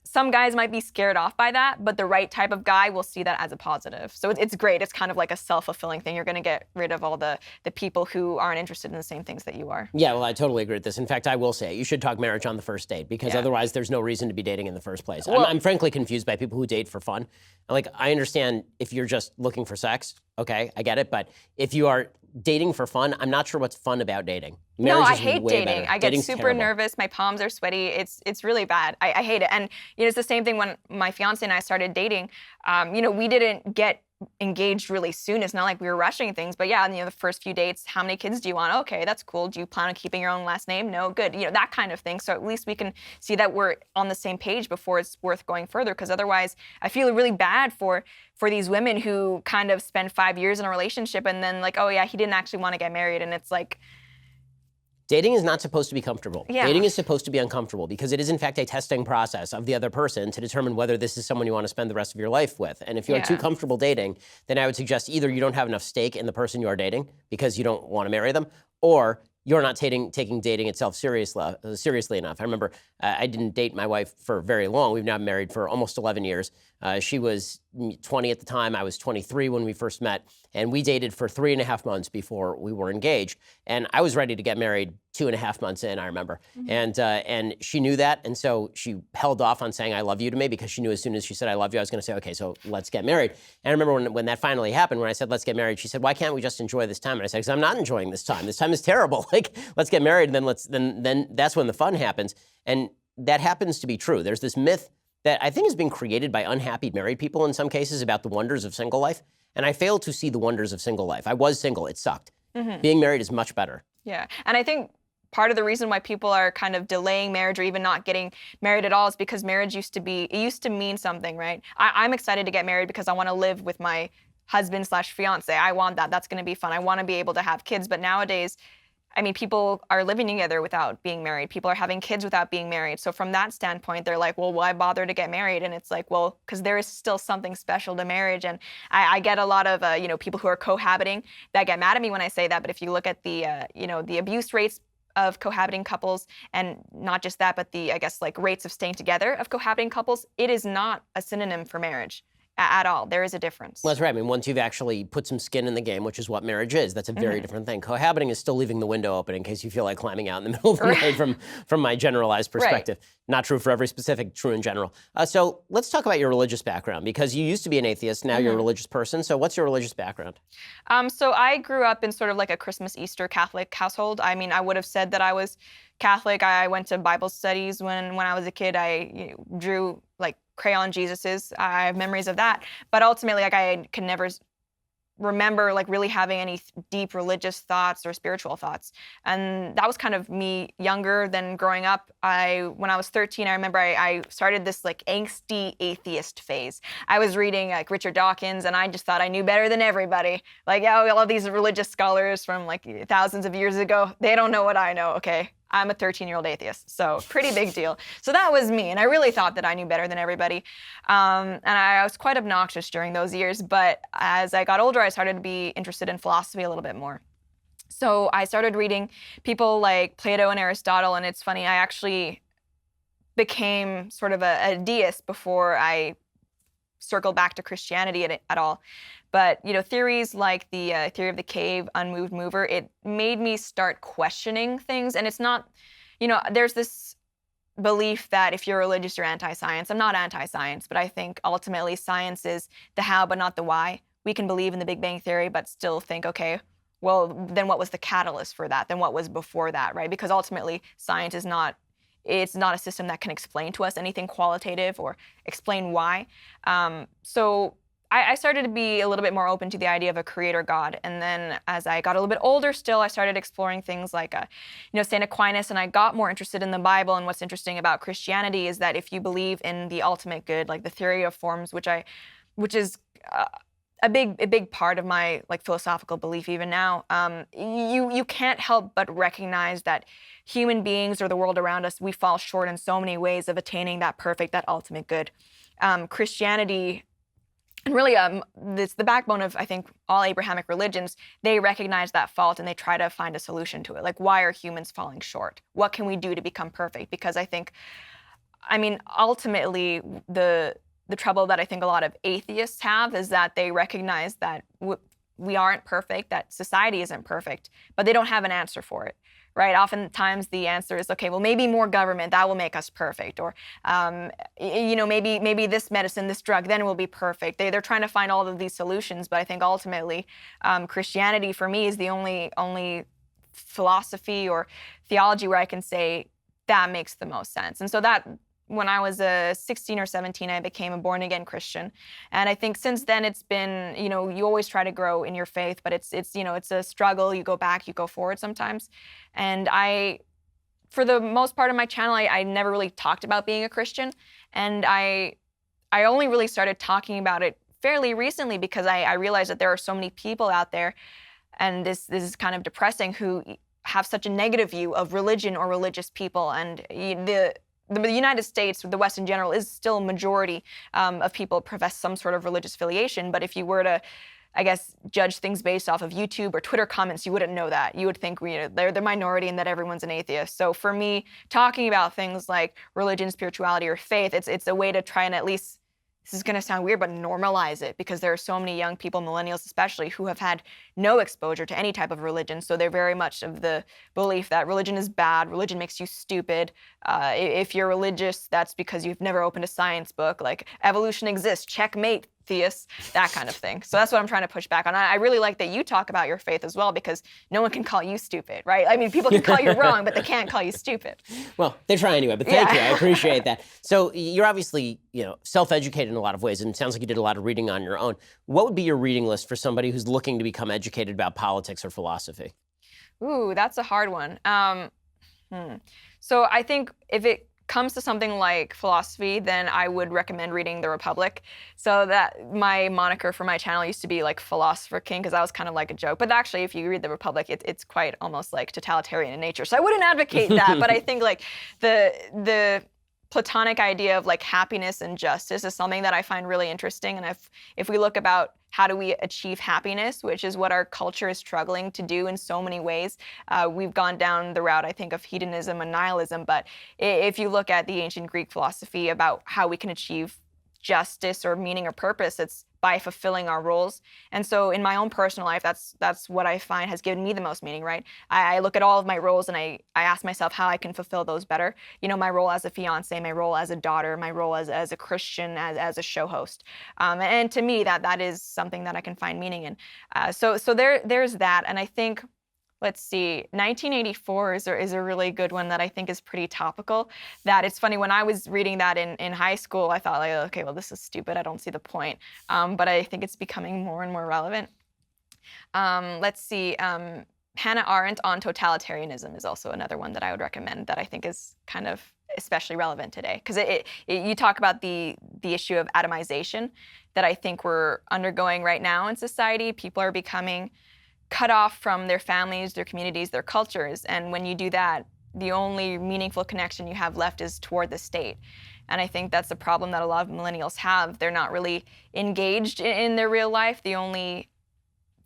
some guys might be scared off by that, but the right type of guy will see that as a positive. So it's great. It's kind of like a self-fulfilling thing. You're going to get rid of all the people who aren't interested in the same things that you are.
Yeah, well, I totally agree with this. In fact, I will say you should talk marriage on the first date, because otherwise there's no reason to be dating in the first place. Well, I'm frankly confused by people who date for fun. Like, I understand if you're just looking for sex, okay, I get it. But if you are dating for fun, I'm not sure what's fun about dating. Marriage
I hate dating.
Better.
I get super nervous. My palms are sweaty. It's really bad. I hate it. And it's the same thing when my fiance and I started dating. We didn't get engaged really soon. It's not like we were rushing things. But yeah, the first few dates, how many kids do you want? Okay, that's cool. Do you plan on keeping your own last name? No, good. That kind of thing. So at least we can see that we're on the same page before it's worth going further. Because otherwise, I feel really bad for these women who kind of spend 5 years in a relationship and then like, oh yeah, he didn't actually want to get married. And it's like,
dating is not supposed to be comfortable.
Yeah.
Dating is supposed to be uncomfortable, because it is in fact a testing process of the other person to determine whether this is someone you want to spend the rest of your life with. And if you're too comfortable dating, then I would suggest either you don't have enough stake in the person you are dating because you don't want to marry them, or you're not taking dating itself seriously enough. I remember I didn't date my wife for very long. We've now been married for almost 11 years. She was 20 at the time. I was 23 when we first met. And we dated for 3.5 months before we were engaged. And I was ready to get married 2.5 months in, I remember. And she knew that. And so she held off on saying I love you to me because she knew as soon as she said I love you, I was going to say, okay, so let's get married. And I remember when that finally happened, when I said let's get married, she said, why can't we just enjoy this time? And I said, because I'm not enjoying this time. This time is terrible. Like, let's get married, and then that's when the fun happens. And that happens to be true. There's this myth that I think has been created by unhappy married people in some cases about the wonders of single life. And I fail to see the wonders of single life. I was single. It sucked. Being married is much better.
Yeah. And I think part of the reason why people are kind of delaying marriage or even not getting married at all is because marriage used to mean something, right? I'm excited to get married because I want to live with my husband/fiance. I want that. That's going to be fun. I want to be able to have kids. But nowadays, I mean, people are living together without being married. People are having kids without being married. So from that standpoint, they're like, well, why bother to get married? And it's like, well, because there is still something special to marriage. And I get a lot of, people who are cohabiting that get mad at me when I say that. But if you look at the abuse rates of cohabiting couples, and not just that, but the, I guess, like rates of staying together of cohabiting couples, it is not a synonym for marriage. At all. There is a difference.
Well, that's right. I mean, once you've actually put some skin in the game, which is what marriage is, that's a very different thing. Cohabiting is still leaving the window open in case you feel like climbing out in the middle of the night from my generalized perspective. Not true for every specific, true in general. So let's talk about your religious background, because you used to be an atheist, now you're a religious person. So what's your religious background?
So I grew up in sort of like a Christmas, Easter Catholic household. I mean, I would have said that I was Catholic. I went to Bible studies when I was a kid. I drew like crayon Jesuses. I have memories of that. But ultimately, like, I can never remember like really having any deep religious thoughts or spiritual thoughts. And that was kind of me younger than growing up. When I was 13, I remember I started this like angsty atheist phase. I was reading like Richard Dawkins, and I just thought I knew better than everybody. Like, oh, all of these religious scholars from like thousands of years ago, they don't know what I know. Okay. I'm a 13-year-old atheist, so pretty big deal. So that was me, and I really thought that I knew better than everybody. And I was quite obnoxious during those years, but as I got older, I started to be interested in philosophy a little bit more. So I started reading people like Plato and Aristotle, and it's funny, I actually became sort of a deist before I circled back to Christianity at all. But, theories like the theory of the cave, unmoved mover, it made me start questioning things. And it's not, there's this belief that if you're religious, you're anti-science. I'm not anti-science, but I think ultimately science is the how, but not the why. We can believe in the Big Bang Theory, but still think, okay, well, then what was the catalyst for that? Then what was before that, right? Because ultimately, science is not, it's not a system that can explain to us anything qualitative or explain why. So I started to be a little bit more open to the idea of a creator God. And then as I got a little bit older still, I started exploring things like, St. Aquinas, and I got more interested in the Bible. And what's interesting about Christianity is that if you believe in the ultimate good, like the theory of forms, which is a big part of my like philosophical belief even now, you can't help but recognize that human beings or the world around us, we fall short in so many ways of attaining that perfect, that ultimate good. Christianity, and really, it's the backbone of, I think, all Abrahamic religions. They recognize that fault and they try to find a solution to it. Like, why are humans falling short? What can we do to become perfect? Because ultimately, the trouble that I think a lot of atheists have is that they recognize that we aren't perfect, that society isn't perfect, but they don't have an answer for it. Right? Oftentimes the answer is, okay, well, maybe more government, that will make us perfect. Or, maybe this medicine, this drug, then will be perfect. They're trying to find all of these solutions. But I think ultimately Christianity for me is the only philosophy or theology where I can say that makes the most sense. And so that, when I was 16 or 17, I became a born-again Christian. And I think since then it's been, you always try to grow in your faith, but it's a struggle. You go back, you go forward sometimes. And for the most part of my channel, I never really talked about being a Christian. And I only really started talking about it fairly recently because I realized that there are so many people out there, and this is kind of depressing, who have such a negative view of religion or religious people. And the United States, or the West in general, is still a majority of people profess some sort of religious affiliation. But if you were to I guess, judge things based off of YouTube or Twitter comments, you wouldn't know that. You would think they're the minority and that everyone's an atheist. So for me, talking about things like religion, spirituality, or faith, it's a way to try and at least, this is going to sound weird, but normalize it, because there are so many young people, millennials especially, who have had no exposure to any type of religion. So they're very much of the belief that religion is bad, religion makes you stupid. If you're religious, that's because you've never opened a science book, like evolution exists, checkmate, theists, that kind of thing. So that's what I'm trying to push back on. I really like that you talk about your faith as well, because no one can call you stupid, right? I mean, people can call you wrong, but they can't call you stupid.
Well, they try anyway, but thank you. I appreciate that. So you're obviously, self-educated in a lot of ways, and it sounds like you did a lot of reading on your own. What would be your reading list for somebody who's looking to become educated about politics or philosophy?
Ooh, that's a hard one. So I think if it comes to something like philosophy, then I would recommend reading The Republic. So that my moniker for my channel used to be like Philosopher King, because that was kind of like a joke. But actually, if you read The Republic, it's quite almost like totalitarian in nature. So I wouldn't advocate that. But I think like the Platonic idea of like happiness and justice is something that I find really interesting. And if we look about how do we achieve happiness, which is what our culture is struggling to do in so many ways, we've gone down the route, I think, of hedonism and nihilism. But if you look at the ancient Greek philosophy about how we can achieve justice or meaning or purpose, it's by fulfilling our roles. And so in my own personal life, that's what I find has given me the most meaning, right? I look at all of my roles and I ask myself how I can fulfill those better. My role as a fiance, my role as a daughter, my role as a Christian, as a show host. And to me, that is something that I can find meaning in. So there's that. And I think, let's see, 1984 is a really good one that I think is pretty topical. That it's funny, when I was reading that in high school, I thought like, okay, well, this is stupid. I don't see the point. But I think it's becoming more and more relevant. Let's see, Hannah Arendt on totalitarianism is also another one that I would recommend that I think is kind of especially relevant today. Because you talk about the issue of atomization that I think we're undergoing right now in society. People are becoming cut off from their families, their communities, their cultures. And when you do that, the only meaningful connection you have left is toward the state. And I think that's the problem that a lot of millennials have. They're not really engaged in their real life. The only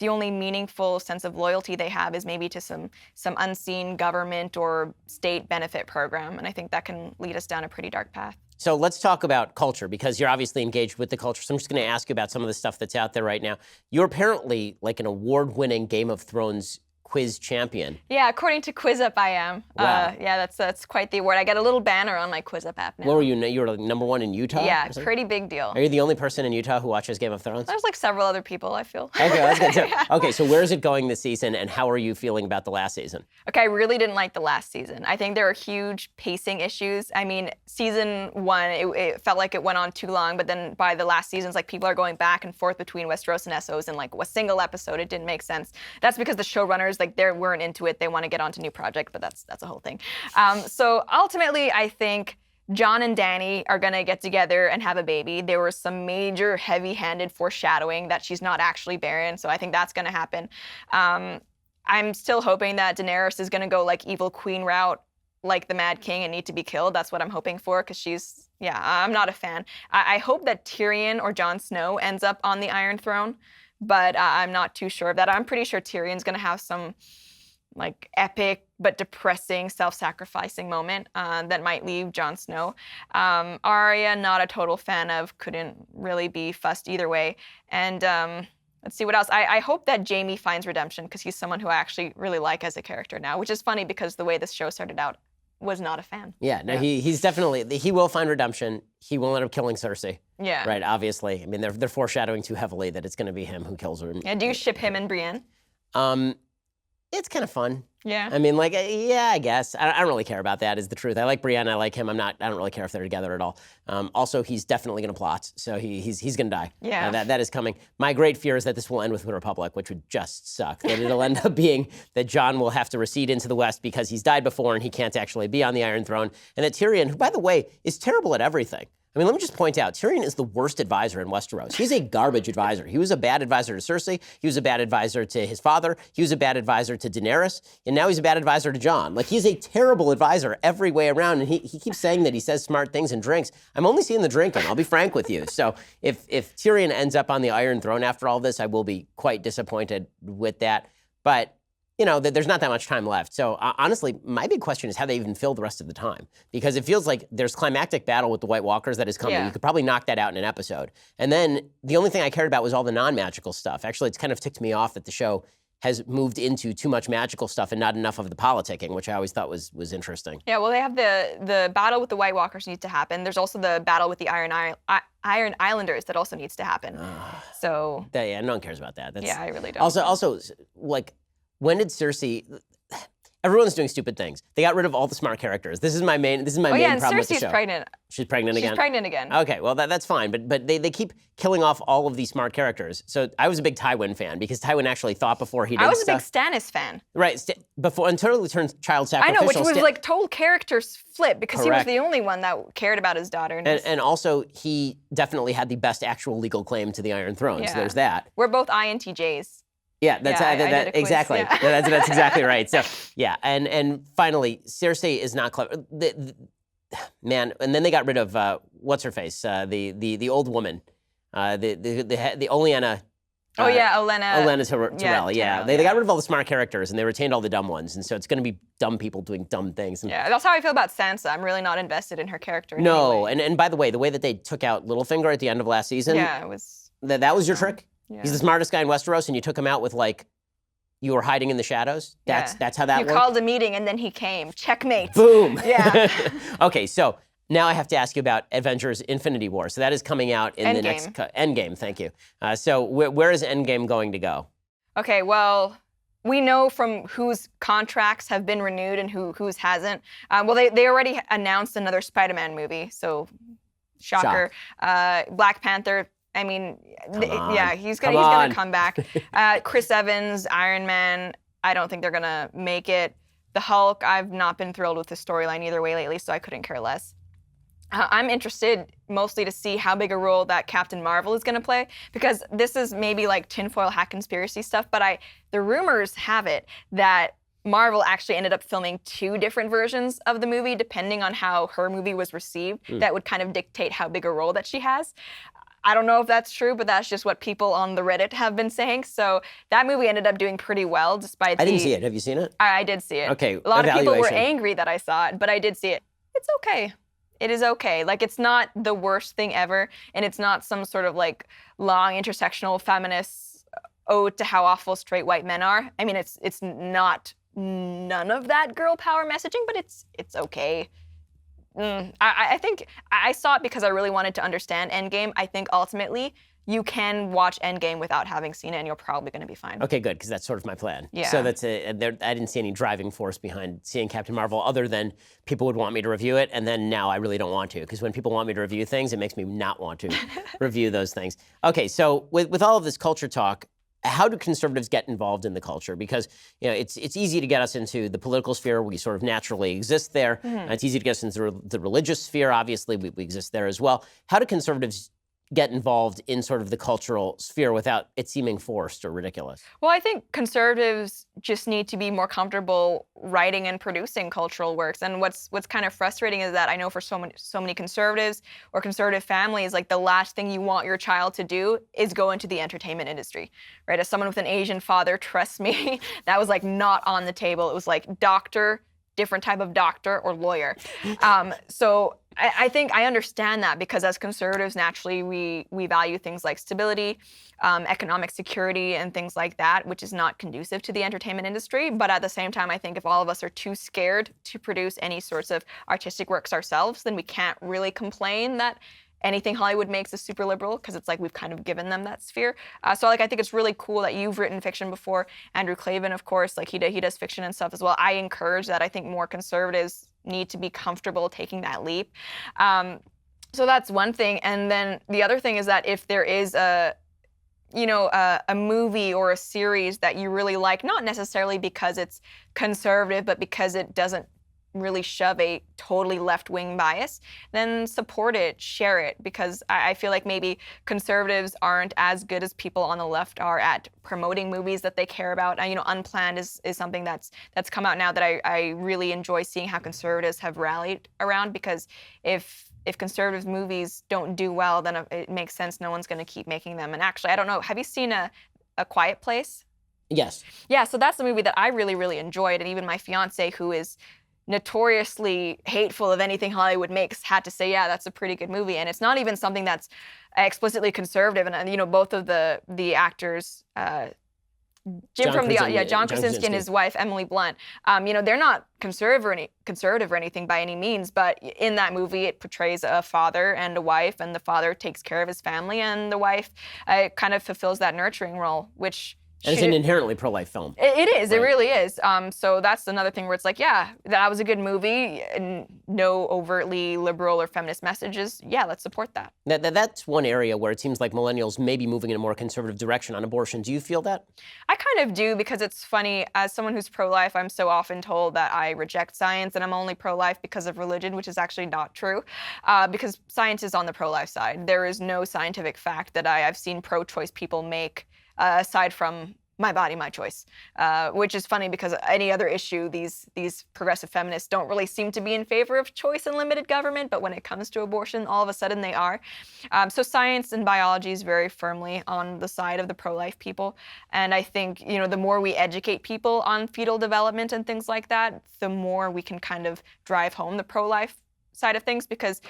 meaningful sense of loyalty they have is maybe to some unseen government or state benefit program. And I think that can lead us down a pretty dark path.
So let's talk about culture, because you're obviously engaged with the culture. So I'm just going to ask you about some of the stuff that's out there right now. You're apparently like an award-winning Game of Thrones quiz champion.
Yeah, according to QuizUp, I am.
Wow.
Yeah, that's quite the award. I get a little banner on my QuizUp app now.
What were you? You were like #1 in Utah?
Yeah, pretty big deal.
Are you the only person in Utah who watches Game of Thrones?
There's like several other people, I feel.
Okay, that's good too. Okay, so where is it going this season, and how are you feeling about the last season?
Okay, I really didn't like the last season. I think there are huge pacing issues. I mean, season 1, it felt like it went on too long, but then by the last seasons, like people are going back and forth between Westeros and Essos in like a single episode. It didn't make sense. That's because the showrunners, like, they weren't into it. They want to get onto new project, but that's a whole thing. So ultimately, I think Jon and Dany are going to get together and have a baby. There was some major heavy-handed foreshadowing that she's not actually barren, so I think that's going to happen. I'm still hoping that Daenerys is going to go like evil queen route, like the Mad King, and need to be killed. That's what I'm hoping for, because I'm not a fan. I hope that Tyrion or Jon Snow ends up on the Iron Throne, but I'm not too sure of that. I'm pretty sure Tyrion's going to have some like epic but depressing self-sacrificing moment that might leave Jon Snow. Arya, not a total fan of, couldn't really be fussed either way. And let's see what else. I hope that Jaime finds redemption, because he's someone who I actually really like as a character now, which is funny because the way this show started out, was not a fan.
Yeah, no, he's definitely, he will find redemption. He will end up killing Cersei.
Yeah.
Right, obviously. I mean, they're foreshadowing too heavily that it's going to be him who kills her.
Yeah, do you ship him and Brienne?
It's kind of fun.
Yeah.
I mean, like, yeah, I guess. I don't really care about that, is the truth. I like Brienne, I like him. I don't really care if they're together at all. Also, he's definitely going to plot, so he's going to die.
Yeah.
That is coming. My great fear is that this will end with the Republic, which would just suck. That it'll end up being that Jon will have to recede into the West because he's died before and he can't actually be on the Iron Throne. And that Tyrion, who, by the way, is terrible at everything. I mean, let me just point out, Tyrion is the worst advisor in Westeros. He's a garbage advisor. He was a bad advisor to Cersei. He was a bad advisor to his father. He was a bad advisor to Daenerys. And now he's a bad advisor to Jon. Like, he's a terrible advisor every way around. And he keeps saying that he says smart things and drinks. I'm only seeing the drinking, I'll be frank with you. So if Tyrion ends up on the Iron Throne after all this, I will be quite disappointed with that. But you know, there's not that much time left. So honestly, my big question is how they even fill the rest of the time. Because it feels like there's climactic battle with the White Walkers that is coming.
Yeah.
You could probably knock that out in an episode. And then the only thing I cared about was all the non-magical stuff. Actually, it's kind of ticked me off that the show has moved into too much magical stuff and not enough of the politicking, which I always thought was interesting.
Yeah, well, they have the battle with the White Walkers needs to happen. There's also the battle with the Iron Islanders that also needs to happen. So
Yeah, no one cares about that.
yeah, I really don't.
Also, like, when did Cersei? Everyone's doing stupid things. They got rid of all the smart characters. This is my main
Oh yeah, and
problem with the
Cersei's
show.
pregnant.
She's pregnant again?
She's pregnant again.
Okay, well, that's fine. But they keep killing off all of these smart characters. So I was a big Tywin fan because Tywin actually thought before he did
I was
stuff.
a big Stannis fan.
Right, until he turned child
I
sacrificial.
know, which was like total character flip because he was
Correct.
the only one that cared about his daughter.
And also, he definitely had the best actual legal claim to the Iron Throne. So
Yeah.
there's that.
We're both INTJs.
Yeah, that's
I did a quiz,
exactly.
yeah.
That's exactly right. So yeah, and finally, Cersei is not clever. Man, and then they got rid of what's her face, the old woman, the Olenna.
Oh yeah, Olenna
Tyrell. Yeah, they got rid of all the smart characters and they retained all the dumb ones, and so it's going to be dumb people doing dumb things. And
Yeah, that's how I feel about Sansa. I'm really not invested in her character. In
no,
any way.
and by the way that they took out Littlefinger at the end of last season.
Yeah, it was.
That was your trick.
Yeah.
He's the smartest guy in Westeros, and you took him out with like, you were hiding in the shadows. That's how that
You
worked.
called a meeting and then he came. Checkmate.
Boom.
Yeah.
Okay, so now I have to ask you about Avengers: Infinity War. So that is coming out in the next Endgame. Thank you. So where is Endgame going to go?
Okay, well, we know from whose contracts have been renewed and whose hasn't. Well, they already announced another Spider-Man movie, so shocker. Black Panther. I mean, yeah, he's gonna come back. Chris Evans, Iron Man. I don't think they're gonna make it. The Hulk. I've not been thrilled with the storyline either way lately, so I couldn't care less. I'm interested mostly to see how big a role that Captain Marvel is going to play, because this is maybe like tinfoil hat conspiracy stuff, but the rumors have it that Marvel actually ended up filming 2 different versions of the movie depending on how her movie was received. That would kind of dictate how big a role that she has. I don't know if that's true, but that's just what people on the Reddit have been saying. So that movie ended up doing pretty well despite
I didn't see it. Have you seen it?
I did see it.
Okay,
A lot of people were
evaluation.
angry that I saw it, but I did see it. It's okay. It is okay. Like, it's not the worst thing ever, and it's not some sort of like long intersectional feminist ode to how awful straight white men are. I mean, it's not none of that girl power messaging, but it's okay. I think I saw it because I really wanted to understand Endgame. I think ultimately you can watch Endgame without having seen it, and you're probably going to be fine.
Okay, good, because that's sort of my plan.
Yeah.
So I didn't see any driving force behind seeing Captain Marvel other than people would want me to review it, and then now I really don't want to, because when people want me to review things, it makes me not want to review those things. Okay, so with all of this culture talk, how do conservatives get involved in the culture? Because it's easy to get us into the political sphere. We sort of naturally exist there. It's easy to get us into the religious sphere. Obviously, we exist there as well. How do conservatives get involved in sort of the cultural sphere without it seeming forced or ridiculous?
Well, I think conservatives just need to be more comfortable writing and producing cultural works. And what's kind of frustrating is that I know for so many conservatives or conservative families, like the last thing you want your child to do is go into the entertainment industry, right? As someone with an Asian father, trust me, that was like not on the table. It was like doctor, different type of doctor, or lawyer. So I think I understand that, because as conservatives, naturally, we value things like stability, economic security, and things like that, which is not conducive to the entertainment industry. But at the same time, I think if all of us are too scared to produce any sorts of artistic works ourselves, then we can't really complain that anything Hollywood makes is super liberal, because it's like we've kind of given them that sphere. So like I think it's really cool that you've written fiction before. Andrew Klavan, of course, like he does fiction and stuff as well. I encourage that. I think more conservatives need to be comfortable taking that leap. So that's one thing. And then the other thing is that if there is a movie or a series that you really like, not necessarily because it's conservative, but because it doesn't really shove a totally left-wing bias, then support it, share it, because I feel like maybe conservatives aren't as good as people on the left are at promoting movies that they care about. Unplanned is something that's come out now that I really enjoy seeing how conservatives have rallied around, because if conservative movies don't do well, then it makes sense no one's going to keep making them. And actually, I don't know, have you seen A Quiet Place?
Yes.
Yeah, so that's the movie that I really, really enjoyed, and even my fiance, who is notoriously hateful of anything Hollywood makes, had to say, yeah, that's a pretty good movie. And it's not even something that's explicitly conservative. And both of the actors, John Krasinski and his wife Emily Blunt, they're not conservative or anything by any means, but in that movie it portrays a father and a wife, and the father takes care of his family, and the wife kind of fulfills that nurturing role, which
and it's an inherently pro-life film.
It is.
Right.
It really is. So that's another thing where it's like, yeah, that was a good movie, and no overtly liberal or feminist messages. Yeah, let's support that.
That's one area where it seems like millennials may be moving in a more conservative direction on abortion. Do you feel that?
I kind of do, because it's funny. As someone who's pro-life, I'm so often told that I reject science and I'm only pro-life because of religion, which is actually not true, because science is on the pro-life side. There is no scientific fact that I've seen pro-choice people make aside from my body, my choice, which is funny because any other issue, these progressive feminists don't really seem to be in favor of choice and limited government, but when it comes to abortion, all of a sudden they are. So science and biology is very firmly on the side of the pro-life people, and I think the more we educate people on fetal development and things like that, the more we can kind of drive home the pro-life side of things, because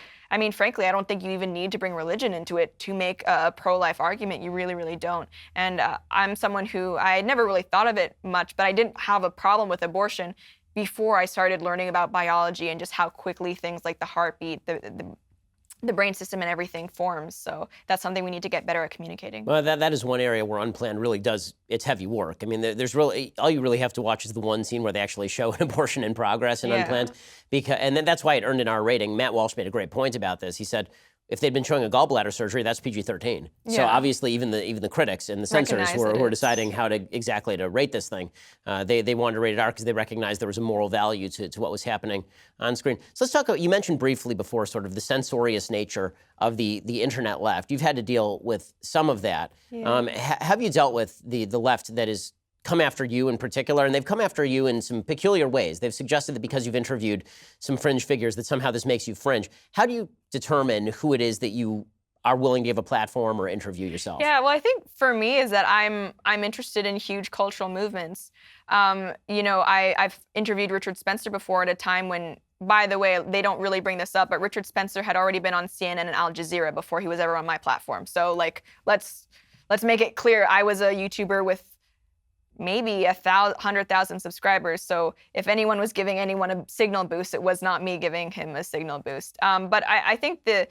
frankly, I don't think you even need to bring religion into it to make a pro-life argument. You really, really don't. And I'm someone who, I never really thought of it much, but I didn't have a problem with abortion before I started learning about biology and just how quickly things like the heartbeat, the brain system and everything forms. So that's something we need to get better at communicating.
Well, that is one area where Unplanned really does its heavy work. There's really, all you really have to watch is the one scene where they actually show an abortion in progress in Unplanned. And then that's why it earned an R rating. Matt Walsh made a great point about this. He said, if they'd been showing a gallbladder surgery, that's PG-13. Yeah. So obviously, even the critics and the censors who are deciding how to exactly to rate this thing, they wanted to rate it R because they recognized there was a moral value to what was happening on screen. So let's talk. You mentioned briefly before sort of the censorious nature of the internet left. You've had to deal with some of that. Yeah. Have you dealt with the left that is come after you in particular, and they've come after you in some peculiar ways? They've suggested that because you've interviewed some fringe figures that somehow this makes you fringe. How do you determine who it is that you are willing to give a platform or interview yourself?
Yeah, well, I think for me is that I'm interested in huge cultural movements. I've interviewed Richard Spencer before at a time when, by the way, they don't really bring this up, but Richard Spencer had already been on CNN and Al Jazeera before he was ever on my platform. So let's make it clear, I was a YouTuber with maybe 100,000 subscribers. So if anyone was giving anyone a signal boost, it was not me giving him a signal boost. But I think the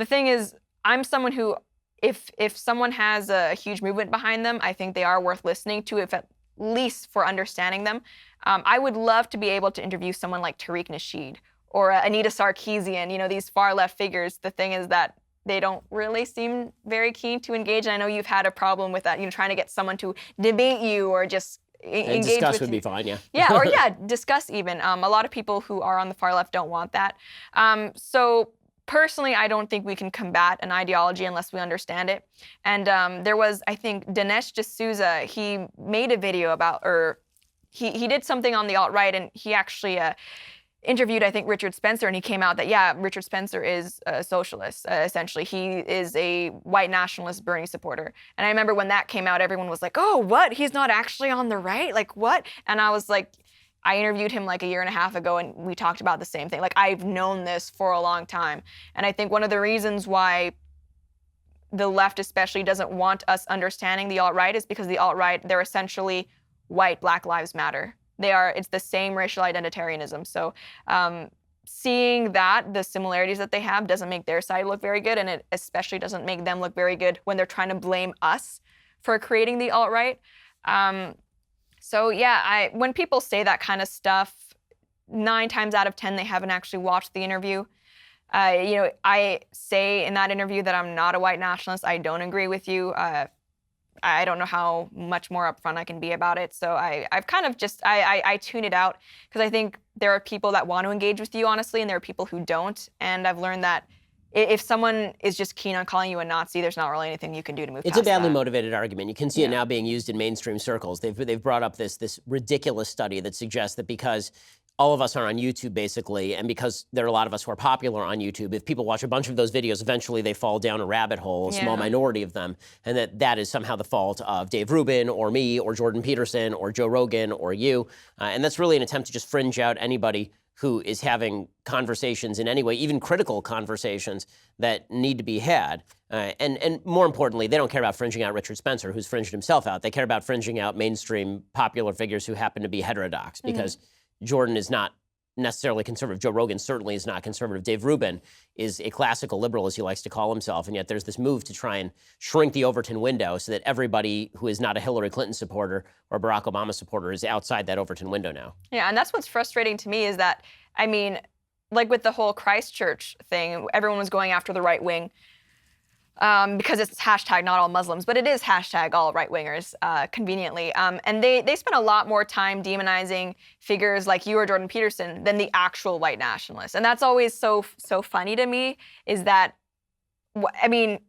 thing is, I'm someone who, if someone has a huge movement behind them, I think they are worth listening to, if at least for understanding them. I would love to be able to interview someone like Tariq Nasheed or Anita Sarkeesian, these far left figures. The thing is that they don't really seem very keen to engage. And I know you've had a problem with that, trying to get someone to debate you or just engage
discuss
with
would
you.
Be fine, yeah.
Yeah, discuss even. A lot of people who are on the far left don't want that. So personally, I don't think we can combat an ideology unless we understand it. And there was, I think, Dinesh D'Souza, he made a video about, or he did something on the alt-right, and he actually interviewed, I think, Richard Spencer, and he came out that, yeah, Richard Spencer is a socialist, essentially. He is a white nationalist Bernie supporter. And I remember when that came out, everyone was like, oh, what? He's not actually on the right? Like, what? And I was like, I interviewed him like a year and a half ago, and we talked about the same thing. Like, I've known this for a long time. And I think one of the reasons why the left especially doesn't want us understanding the alt-right is because the alt-right, they're essentially white Black Lives Matter. It's the same racial identitarianism. So seeing that, the similarities that they have doesn't make their side look very good, and it especially doesn't make them look very good when they're trying to blame us for creating the alt-right. So yeah, when people say that kind of stuff, 9 times out of 10, they haven't actually watched the interview. I say in that interview that I'm not a white nationalist. I don't agree with you. I don't know how much more upfront I can be about it. So I've kind of just, I tune it out, because I think there are people that want to engage with you, honestly, and there are people who don't. And I've learned that if someone is just keen on calling you a Nazi, there's not really anything you can do to move past that.
It's a badly motivated argument. You can see it now being used in mainstream circles. They've brought up this ridiculous study that suggests that because all of us are on YouTube, basically, and because there are a lot of us who are popular on YouTube, if people watch a bunch of those videos, eventually they fall down a rabbit hole, a small minority of them, and that is somehow the fault of Dave Rubin or me or Jordan Peterson or Joe Rogan or you. And that's really an attempt to just fringe out anybody who is having conversations in any way, even critical conversations that need to be had. And more importantly, they don't care about fringing out Richard Spencer, who's fringed himself out. They care about fringing out mainstream popular figures who happen to be heterodox, because Jordan is not necessarily conservative. Joe Rogan certainly is not conservative. Dave Rubin is a classical liberal, as he likes to call himself, and yet there's this move to try and shrink the Overton window so that everybody who is not a Hillary Clinton supporter or Barack Obama supporter is outside that Overton window now. Yeah, and that's what's frustrating to me is that, I mean, like with the whole Christchurch thing, everyone was going after the right wing. Because it's hashtag not all Muslims, but it is hashtag all right-wingers, conveniently. And they spend a lot more time demonizing figures like you or Jordan Peterson than the actual white nationalists. And that's always so funny to me, is that, I mean,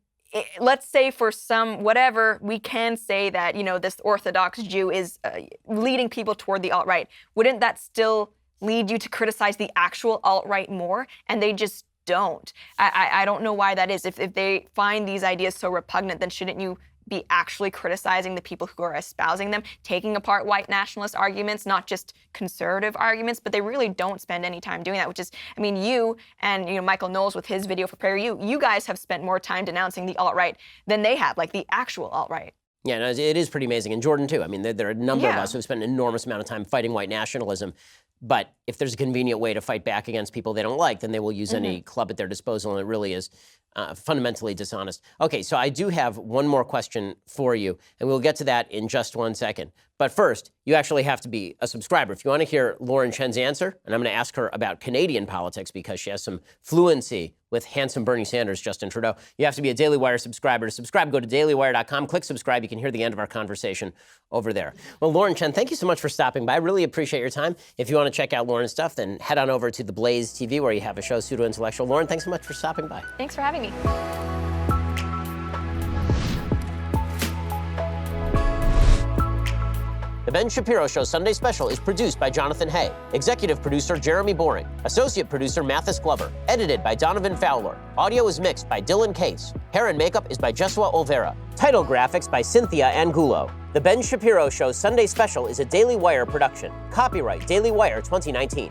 let's say for some, whatever, we can say that, you know, this Orthodox Jew is leading people toward the alt-right. Wouldn't that still lead you to criticize the actual alt-right more? And they just don't. I don't know why that is. If they find these ideas so repugnant, then shouldn't you be actually criticizing the people who are espousing them, taking apart white nationalist arguments, not just conservative arguments? But they really don't spend any time doing that, which is, I mean, you and, you know, Michael Knowles with his video for Prayer, you guys have spent more time denouncing the alt-right than they have, like the actual alt-right. Yeah, no, it is pretty amazing. And Jordan, too. I mean, there are a number of us who have spent an enormous amount of time fighting white nationalism. But if there's a convenient way to fight back against people they don't like, then they will use any club at their disposal, and it really is fundamentally dishonest. Okay, so I do have one more question for you, and we'll get to that in just 1 second. But first, you actually have to be a subscriber. If you want to hear Lauren Chen's answer, and I'm going to ask her about Canadian politics because she has some fluency with handsome Bernie Sanders, Justin Trudeau, you have to be a Daily Wire subscriber. To subscribe, go to dailywire.com, click subscribe. You can hear the end of our conversation over there. Well, Lauren Chen, thank you so much for stopping by. I really appreciate your time. If you want to check out Lauren's stuff, then head on over to the BlazeTV where you have a show, Pseudo-Intellectual. Lauren, thanks so much for stopping by.
Thanks for having me.
The Ben Shapiro Show Sunday Special is produced by Jonathan Hay, executive producer Jeremy Boring, associate producer Mathis Glover, edited by Donovan Fowler. Audio is mixed by Dylan Case. Hair and makeup is by Jesua Olvera. Title graphics by Cynthia Angulo. The Ben Shapiro Show Sunday Special is a Daily Wire production. Copyright Daily Wire 2019.